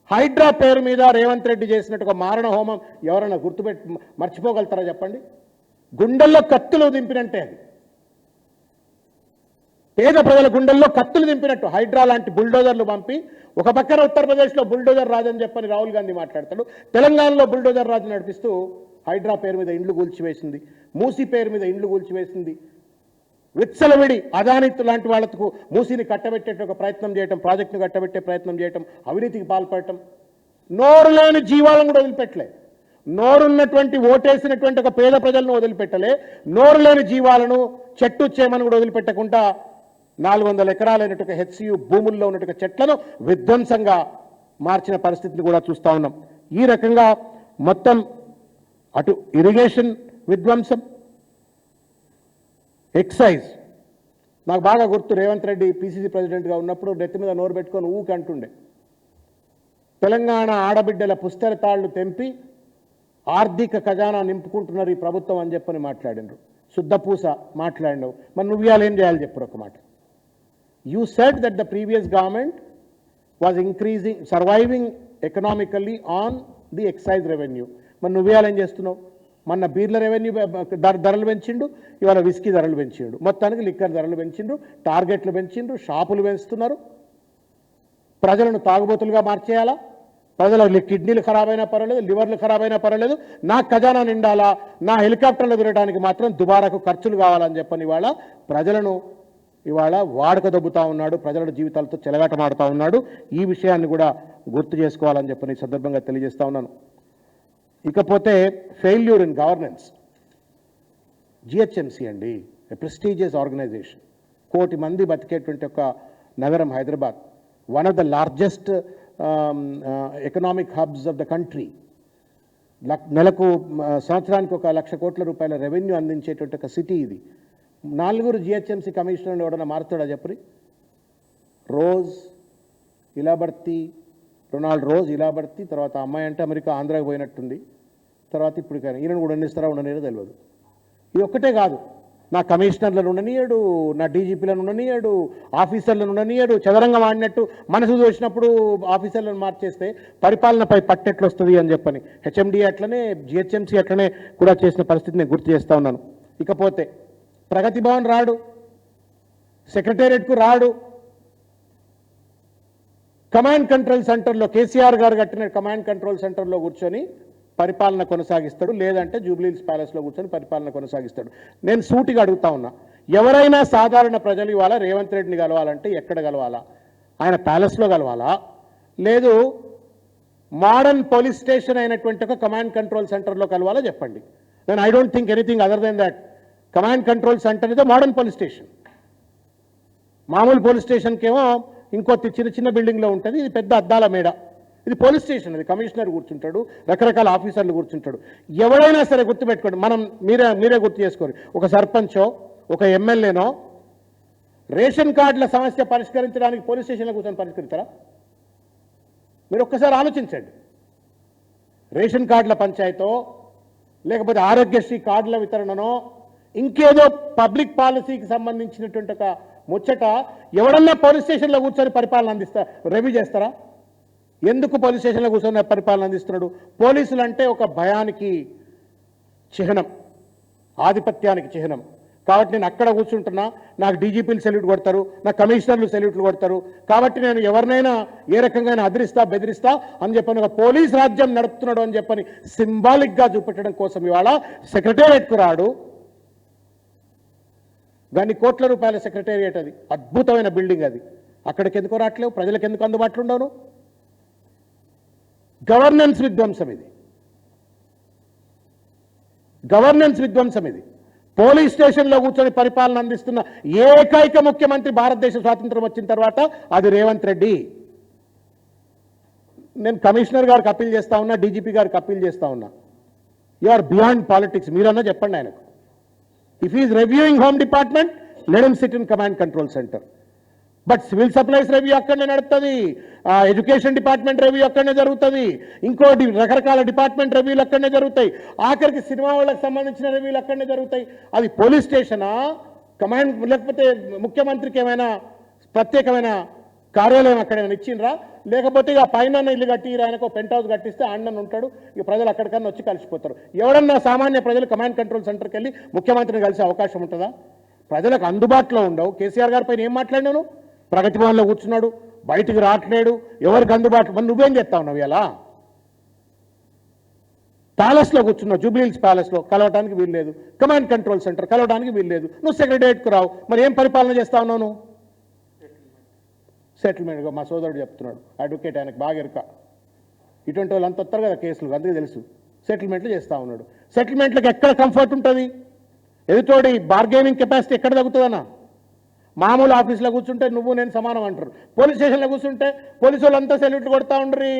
హైడ్రా పేరు మీద రేవంత్ రెడ్డి చేసినట్టు ఒక మారణ హోమం ఎవరన్నా మర్చిపోగలుగుతారా చెప్పండి? గుండెల్లో కత్తులు దింపినంటే అది పేద ప్రజల గుండెల్లో కత్తులు దింపినట్టు హైడ్రా లాంటి బుల్డోజర్లు పంపి, ఒక పక్కన ఉత్తరప్రదేశ్లో బుల్డోజర్ రాజు అని చెప్పని రాహుల్ గాంధీ మాట్లాడతాడు, తెలంగాణలో బుల్డోజర్ రాజు నడిపిస్తూ హైడ్రా పేరు మీద ఇండ్లు కూల్చివేసింది, మూసీ పేరు మీద ఇండ్లు కూల్చివేసింది. విత్సలవిడి అదాని లాంటి వాళ్లకు మూసీని కట్టబెట్టే ఒక ప్రయత్నం చేయటం, ప్రాజెక్టును కట్టబెట్టే ప్రయత్నం చేయటం, అవినీతికి పాల్పడటం. నోరు లేని జీవాలను కూడా వదిలిపెట్టలే. నోరున్నటువంటి ఓటేసినటువంటి ఒక పేద ప్రజలను వదిలిపెట్టలే. నోరు లేని జీవాలను చెట్టు చేమను కూడా వదిలిపెట్టకుండా 400 ఎకరాలైనటువంటి హెచ్సియు భూముల్లో ఉన్నటువంటి చెట్లను విధ్వంసంగా మార్చిన పరిస్థితిని కూడా చూస్తూ ఉన్నాం. ఈ రకంగా మొత్తం అటు ఇరిగేషన్ విధ్వంసం, ఎక్సైజ్. నాకు బాగా గుర్తు, రేవంత్ రెడ్డి పిసిసి ప్రెసిడెంట్గా ఉన్నప్పుడు నెత్తి మీద నోరు పెట్టుకొని ఊకి అంటుండే, తెలంగాణ ఆడబిడ్డల పుస్తెల తాళ్లు తెంపి ఆర్థిక ఖజానా నింపుకుంటున్నారు ఈ ప్రభుత్వం అని చెప్పని మాట్లాడినారు. శుద్ధపూస మాట్లాడినావు. మరి నువ్వు ఇవాళ ఏం చేయాలి చెప్పరు ఒక మాట. You said that the previous government was surviving economically on the excise revenue. మరి నువ్వు ఇవాళ ఏం చేస్తున్నావు? మొన్న బీర్ల రెవెన్యూ ధరలు పెంచిండు, ఇవాళ విస్కీ ధరలు పెంచిండు, మొత్తానికి లిక్కర్ ధరలు పెంచిండు, టార్గెట్లు పెంచిండు, షాపులు పెంచుతున్నారు. ప్రజలను తాగుబోతులుగా మార్చేయాలా? ప్రజల కిడ్నీలు ఖరాబ్ అయినా పర్వాలేదు, లివర్లు ఖరాబ్ అయినా పర్వాలేదు, నా ఖజానా నిండాలా, నా హెలికాప్టర్లు తిరగడానికి మాత్రం దుబారాకు ఖర్చులు కావాలని చెప్పని ఇవాళ ప్రజలను వాడక దొబ్బుతా ఉన్నాడు, ప్రజల జీవితాలతో చెలగాటమాడుతూ ఉన్నాడు. ఈ విషయాన్ని కూడా గుర్తు చేసుకోవాలని చెప్పని ఈ సందర్భంగా తెలియజేస్తా ఉన్నాను. ఇకపోతే ఫెయిల్యూర్ ఇన్ గవర్నెన్స్. జిహెచ్ఎంసీ అండి, ప్రెస్టీజియస్ ఆర్గనైజేషన్, 1 కోటి మంది బతికేటువంటి ఒక నగరం Hyderabad, one of the largest economic hubs of the country. నెలకు సంవత్సరానికి 1 లక్ష కోట్ల రూపాయల రెవెన్యూ అందించేటువంటి ఒక సిటీ ఇది. 4 జిహెచ్ఎంసీ కమిషనర్లు ఎవడన్నా మారుతాడా చెప్పరి? రోజ్ ఇలాబర్తి, రొనాల్డ్ రోజ్ ఇలాబర్తి, తర్వాత అమ్మాయి అంటే అమెరికా ఆంధ్రాకి పోయినట్టుంది, తర్వాత ఇప్పుడు కానీ ఈయనను కూడా ఉండనిస్తారా ఉండనేదో తెలియదు. ఇది ఒక్కటే కాదు, నా కమిషనర్లను ఉండనీయడు, నా డీజీపీలను ఉండనీయడు, ఆఫీసర్లను ఉండనీయడు. చదరంగం ఆడినట్టు మనసు చూసినప్పుడు ఆఫీసర్లను మార్చేస్తే పరిపాలనపై పట్టెట్లు వస్తుంది అని చెప్పని హెచ్ఎండి అట్లనే, జిహెచ్ఎంసీ అట్లనే కూడా చేసిన పరిస్థితిని నేను గుర్తు చేస్తూ ఉన్నాను. ఇకపోతే ప్రగతి భవన్ రాడు, సెక్రటేరియట్కు రాడు, కమాండ్ కంట్రోల్ సెంటర్లో కేసీఆర్ గారు కట్టిన కమాండ్ కంట్రోల్ సెంటర్లో కూర్చొని పరిపాలన కొనసాగిస్తాడు, లేదంటే జూబ్లీహిల్స్ ప్యాలెస్లో కూర్చొని పరిపాలన కొనసాగిస్తాడు. నేను సూటిగా అడుగుతా ఉన్నా, ఎవరైనా సాధారణ ప్రజలు ఇవాళ రేవంత్ రెడ్డిని కలవాలంటే ఎక్కడ కలవాలా? ఆయన ప్యాలెస్లో కలవాలా? లేదు మోడర్న్ పోలీస్ స్టేషన్ అయినటువంటి ఒక కమాండ్ కంట్రోల్ సెంటర్లో కలవాలా? చెప్పండి. నేను I don't think anything other than that. Command control centre ఇదే మోడర్న్ పోలీస్ స్టేషన్. మామూలు పోలీస్ స్టేషన్కేమో ఇంకో చిన్న బిల్డింగ్లో ఉంటుంది, ఇది పెద్ద అద్దాల మేడ. ఇది పోలీస్ స్టేషన్, అది కమిషనర్ కూర్చుంటాడు, రకరకాల ఆఫీసర్లు కూర్చుంటాడు. ఎవరైనా సరే గుర్తుపెట్టుకోండి, మీరే గుర్తు చేసుకోండి, ఒక సర్పంచో ఒక ఎమ్మెల్యేనో రేషన్ కార్డుల సమస్య పరిష్కరించడానికి పోలీస్ స్టేషన్లో కూర్చొని పరిష్కరిస్తారా? మీరు ఒక్కసారి ఆలోచించండి. రేషన్ కార్డుల పంచాయతో, లేకపోతే ఆరోగ్యశ్రీ కార్డుల వితరణనో, ఇంకేదో పబ్లిక్ పాలసీకి సంబంధించినటువంటి ఒక ముచ్చట ఎవడన్నా పోలీస్ స్టేషన్లో కూర్చొని పరిపాలన రివ్యూ చేస్తారా? ఎందుకు పోలీస్ స్టేషన్లో కూర్చొని పరిపాలన అందిస్తున్నాడు? పోలీసులు అంటే ఒక భయానికి చిహ్నం, ఆధిపత్యానికి చిహ్నం. కాబట్టి నేను అక్కడ కూర్చుంటున్నా, నాకు డీజీపీలు సెల్యూట్ కొడతారు, నా కమిషనర్లు సెల్యూట్లు కొడతారు, కాబట్టి నేను ఎవరినైనా ఏ రకంగా అదిరిస్తా బెదిరిస్తా అని చెప్పని ఒక పోలీస్ రాజ్యం నడుపుతున్నాడు అని చెప్పని సింబాలిక్గా చూపెట్టడం కోసం ఇవాళ సెక్రటేరియట్కు రాడు. దాన్ని కోట్ల రూపాయల సెక్రటేరియట్, అది అద్భుతమైన బిల్డింగ్, అది అక్కడికి ఎందుకు రావట్లేవు? ప్రజలకు ఎందుకు అందుబాటులో ఉండవు? గవర్నెన్స్ విధ్వంసం ఇది, గవర్నెన్స్ విధ్వంసం ఇది. పోలీస్ స్టేషన్లో కూర్చొని పరిపాలన అందిస్తున్న ఏకైక ముఖ్యమంత్రి భారతదేశ స్వాతంత్రం వచ్చిన తర్వాత అది రేవంత్ రెడ్డి. నేను కమిషనర్ గారికి అప్పీల్ చేస్తా ఉన్నా, డీజీపీ గారికి అప్పీల్ చేస్తా ఉన్నా, యు ఆర్ బియాండ్ పాలిటిక్స్. మీరన్నా చెప్పండి ఆయనకు. If he is reviewing home department, let him sit in command control center. But civil supplies review అక్కడనే నడుస్తుంది, ఎడ్యుకేషన్ డిపార్ట్మెంట్ రివ్యూ అక్కడనే జరుగుతుంది, ఇంకోటి రకరకాల డిపార్ట్మెంట్ రివ్యూలు అక్కడనే జరుగుతాయి, ఆఖరికి సినిమా వాళ్ళకి సంబంధించిన రివ్యూలు అక్కడనే జరుగుతాయి. అది పోలీస్ స్టేషనా, కమాండ్, లేకపోతే ముఖ్యమంత్రికి ఏమైనా ప్రత్యేకమైన కార్యాలయం అక్కడైనా ఇచ్చిండ్రా, లేకపోతే ఇక పైన ఇల్లు కట్టి ఆయనకు పెంట్ హౌస్ కట్టిస్తే ఆండన్ ఉంటాడు, ఇక ప్రజలు అక్కడికన్నా వచ్చి కలిసిపోతారు. ఎవడన్నా సామాన్య ప్రజలు కమాండ్ కంట్రోల్ సెంటర్కి వెళ్ళి ముఖ్యమంత్రిని కలిసే అవకాశం ఉంటుందా? ప్రజలకు అందుబాటులో ఉండవు. కేసీఆర్ గారి పైన ఏం మాట్లాడినాను? ప్రగతి భవన్లో కూర్చున్నాడు, బయటికి రావట్లేడు, ఎవరికి అందుబాటులో. మరి నువ్వేం చేస్తా ఉన్నావు? ఇలా ప్యాలెస్లో కూర్చున్నావు, జూబ్లీహిల్స్ ప్యాలెస్లో, కలవడానికి వీల్లేదు. కమాండ్ కంట్రోల్ సెంటర్ కలవడానికి వీల్లేదు. నువ్వు సెక్రటరియట్కు రావు, మరి ఏం పరిపాలన చేస్తా ఉన్నావు నువ్వు? సెటిల్మెంట్గా మా సోదరుడు చెప్తున్నాడు, అడ్వకేట్, ఆయనకు బాగా ఎరుక. ఇటువంటి వాళ్ళు అంత వస్తారు కదా కేసులు, అందుకే తెలుసు. సెటిల్మెంట్లు చేస్తూ ఉన్నాడు. సెటిల్మెంట్లకు ఎక్కడ కంఫర్ట్ ఉంటుంది? ఎదుటోడి బార్గెనింగ్ కెపాసిటీ ఎక్కడ తగ్గుతుందన్నా? మామూలు ఆఫీస్లో కూర్చుంటే నువ్వు నేను సమానం అంటారు, పోలీస్ స్టేషన్లో కూర్చుంటే పోలీసు వాళ్ళు అంతా సెల్యూట్లు కొడతా ఉండరు,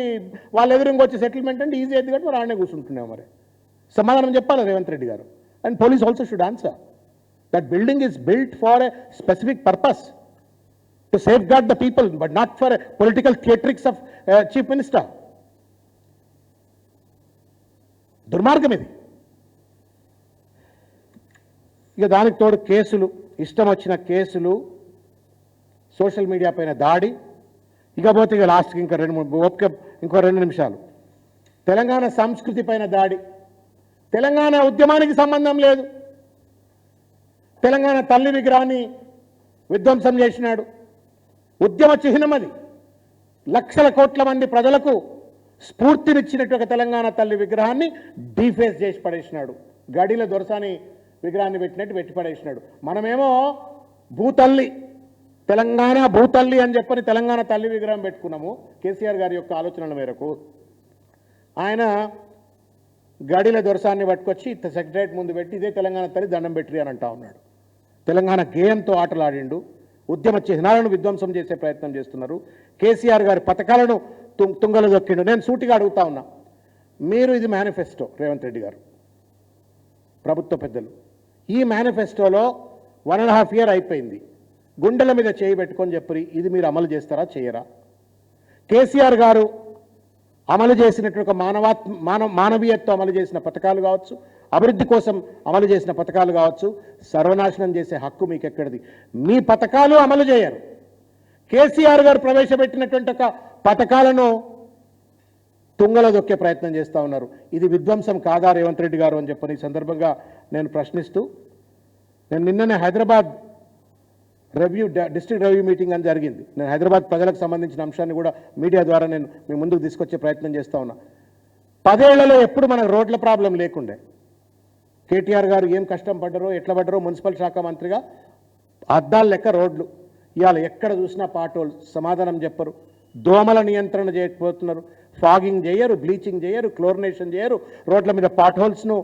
వాళ్ళ ఎదురుగా వచ్చి సెటిల్మెంట్ అంటే ఈజీ అయితే కాబట్టి మరి ఆడనే కూర్చుంటున్నావు. మరి సమాధానం చెప్పాలి రేవంత్ రెడ్డి గారు. And police also should answer that building is built for a specific purpose, to safeguard the people, but not for political theatrics of chief minister. దుర్మార్గం ఇది. ఇక దానికి తోడు కేసులు, ఇష్టం వచ్చిన కేసులు, సోషల్ మీడియా పైన దాడి, ఇకపోతే ఇక లాస్ట్కి ఇంకా ఇంకో 2 నిమిషాలు. తెలంగాణ సంస్కృతి పైన దాడి. తెలంగాణ ఉద్యమానికి సంబంధం లేదు. తెలంగాణ తల్లి విగ్రహాన్ని విధ్వంసం చేసినాడు. ఉద్యమ చిహ్నం అది. లక్షల కోట్ల మంది ప్రజలకు స్ఫూర్తినిచ్చినట్టు ఒక తెలంగాణ తల్లి విగ్రహాన్ని డీఫేస్ చేసి పడేసినాడు. గడిల దొరసాని విగ్రహాన్ని పెట్టినట్టు పెట్టి పడేసినాడు. మనమేమో భూతల్లి, తెలంగాణ భూతల్లి అని చెప్పని తెలంగాణ తల్లి విగ్రహం పెట్టుకున్నాము. కేసీఆర్ గారి యొక్క ఆలోచనల మేరకు ఆయన గడిల దొరసాన్ని పట్టుకొచ్చి సెక్రటరియట్ ముందు పెట్టి ఇదే తెలంగాణ తల్లి దండం పెట్టి అని అంటా ఉన్నాడు. తెలంగాణ గేయంతో ఆటలాడిండు. ఉద్యమ చిహ్నాలను విధ్వంసం చేసే ప్రయత్నం చేస్తున్నారు. కేసీఆర్ గారి పథకాలను తుంగలు దొక్కిండు. నేను సూటిగా అడుగుతా ఉన్నా, మీరు ఇది మేనిఫెస్టో, రేవంత్ రెడ్డి గారు, ప్రభుత్వ పెద్దలు, ఈ మేనిఫెస్టోలో 1.5 year అయిపోయింది. గుండెల మీద చేయి పెట్టుకొని చెప్పి ఇది మీరు అమలు చేస్తారా, చేయరా? కేసీఆర్ గారు అమలు చేసినటువంటి మానవీయతతో అమలు చేసిన పథకాలు కావచ్చు, అభివృద్ధి కోసం అమలు చేసిన పథకాలు కావచ్చు, సర్వనాశనం చేసే హక్కు మీకు ఎక్కడిది? మీ పథకాలు అమలు చేయరు. కేసీఆర్ గారు ప్రవేశపెట్టినటువంటి ఒక పథకాలను తుంగలో దొక్కే ప్రయత్నం చేస్తూ ఉన్నారు. ఇది విధ్వంసం కాదా రేవంత్ రెడ్డి గారు అని చెప్పని ఈ సందర్భంగా నేను ప్రశ్నిస్తూ, నేను నిన్ననే హైదరాబాద్ డిస్ట్రిక్ట్ రివ్యూ మీటింగ్ అని జరిగింది. నేను హైదరాబాద్ ప్రజలకు సంబంధించిన అంశాన్ని కూడా మీడియా ద్వారా నేను మీ ముందుకు తీసుకొచ్చే ప్రయత్నం చేస్తూ ఉన్నా. 10 ఏళ్లలో ఎప్పుడు మనకు రోడ్ల ప్రాబ్లం లేకుండే. కేటీఆర్ గారు ఏం కష్టం పడ్డారో, ఎట్లా పడ్డారో, మున్సిపల్ శాఖ మంత్రిగా అద్దాలు లెక్క రోడ్లు. ఇవాళ ఎక్కడ చూసినా పాటోలు, సమాధానం చెప్పరు. దోమల నియంత్రణ చేయకపోతున్నారు. ఫాగింగ్ చేయరు, బ్లీచింగ్ చేయరు, క్లోరినేషన్ చేయరు. రోడ్ల మీద పాట్ హోల్స్ను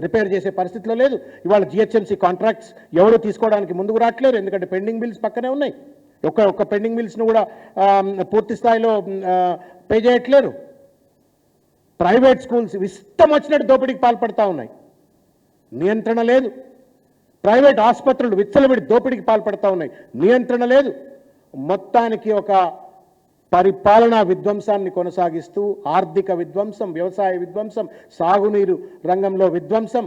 రిపేర్ చేసే పరిస్థితిలో లేదు. ఇవాళ జిహెచ్ఎంసీ కాంట్రాక్ట్స్ ఎవరు తీసుకోవడానికి ముందుకు రావట్లేరు, ఎందుకంటే పెండింగ్ బిల్స్ పక్కనే ఉన్నాయి. ఒక్క పెండింగ్ బిల్స్ను కూడా పూర్తి స్థాయిలో పే చేయట్లేరు. ప్రైవేట్ స్కూల్స్ ఇష్టం వచ్చినట్టు దోపిడీకి పాల్పడతా ఉన్నాయి, నియంత్రణ లేదు. ప్రైవేట్ ఆసుపత్రులు విచ్చలవిడి దోపిడీకి పాల్పడతా ఉన్నాయి, నియంత్రణ లేదు. మొత్తానికి ఒక పరిపాలనా విధ్వంసాన్ని కొనసాగిస్తూ ఆర్థిక విధ్వంసం, వ్యవసాయ విధ్వంసం, సాగునీరు రంగంలో విధ్వంసం,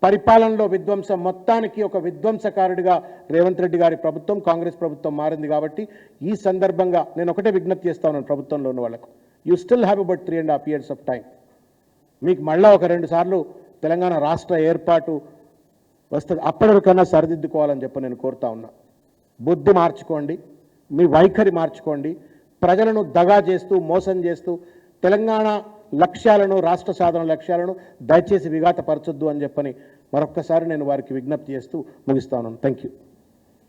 పరిపాలనలో విధ్వంసం, మొత్తానికి ఒక విధ్వంసకారుడిగా రేవంత్ రెడ్డి గారి ప్రభుత్వం, కాంగ్రెస్ ప్రభుత్వం మారింది. కాబట్టి ఈ సందర్భంగా నేను ఒకటే విజ్ఞప్తి చేస్తా ఉన్నాను ప్రభుత్వంలో ఉన్న వాళ్ళకు, you still have about 3.5 years of time. మీకు మళ్ళా ఒక 2 సార్లు తెలంగాణ రాష్ట్ర ఏర్పాటు వస్తుంది, అప్పటికన్నా సరిదిద్దుకోవాలని చెప్పి నేను కోరుతా ఉన్నా. బుద్ధి మార్చుకోండి, మీ వైఖరి మార్చుకోండి. ప్రజలను దగా చేస్తూ, మోసం చేస్తూ తెలంగాణ లక్ష్యాలను, రాష్ట్ర సాధన లక్ష్యాలను దయచేసి విఘాతపరచొద్దు అని చెప్పని మరొక్కసారి నేను వారికి విజ్ఞప్తి చేస్తూ ముగిస్తా ఉన్నాను. Thank you.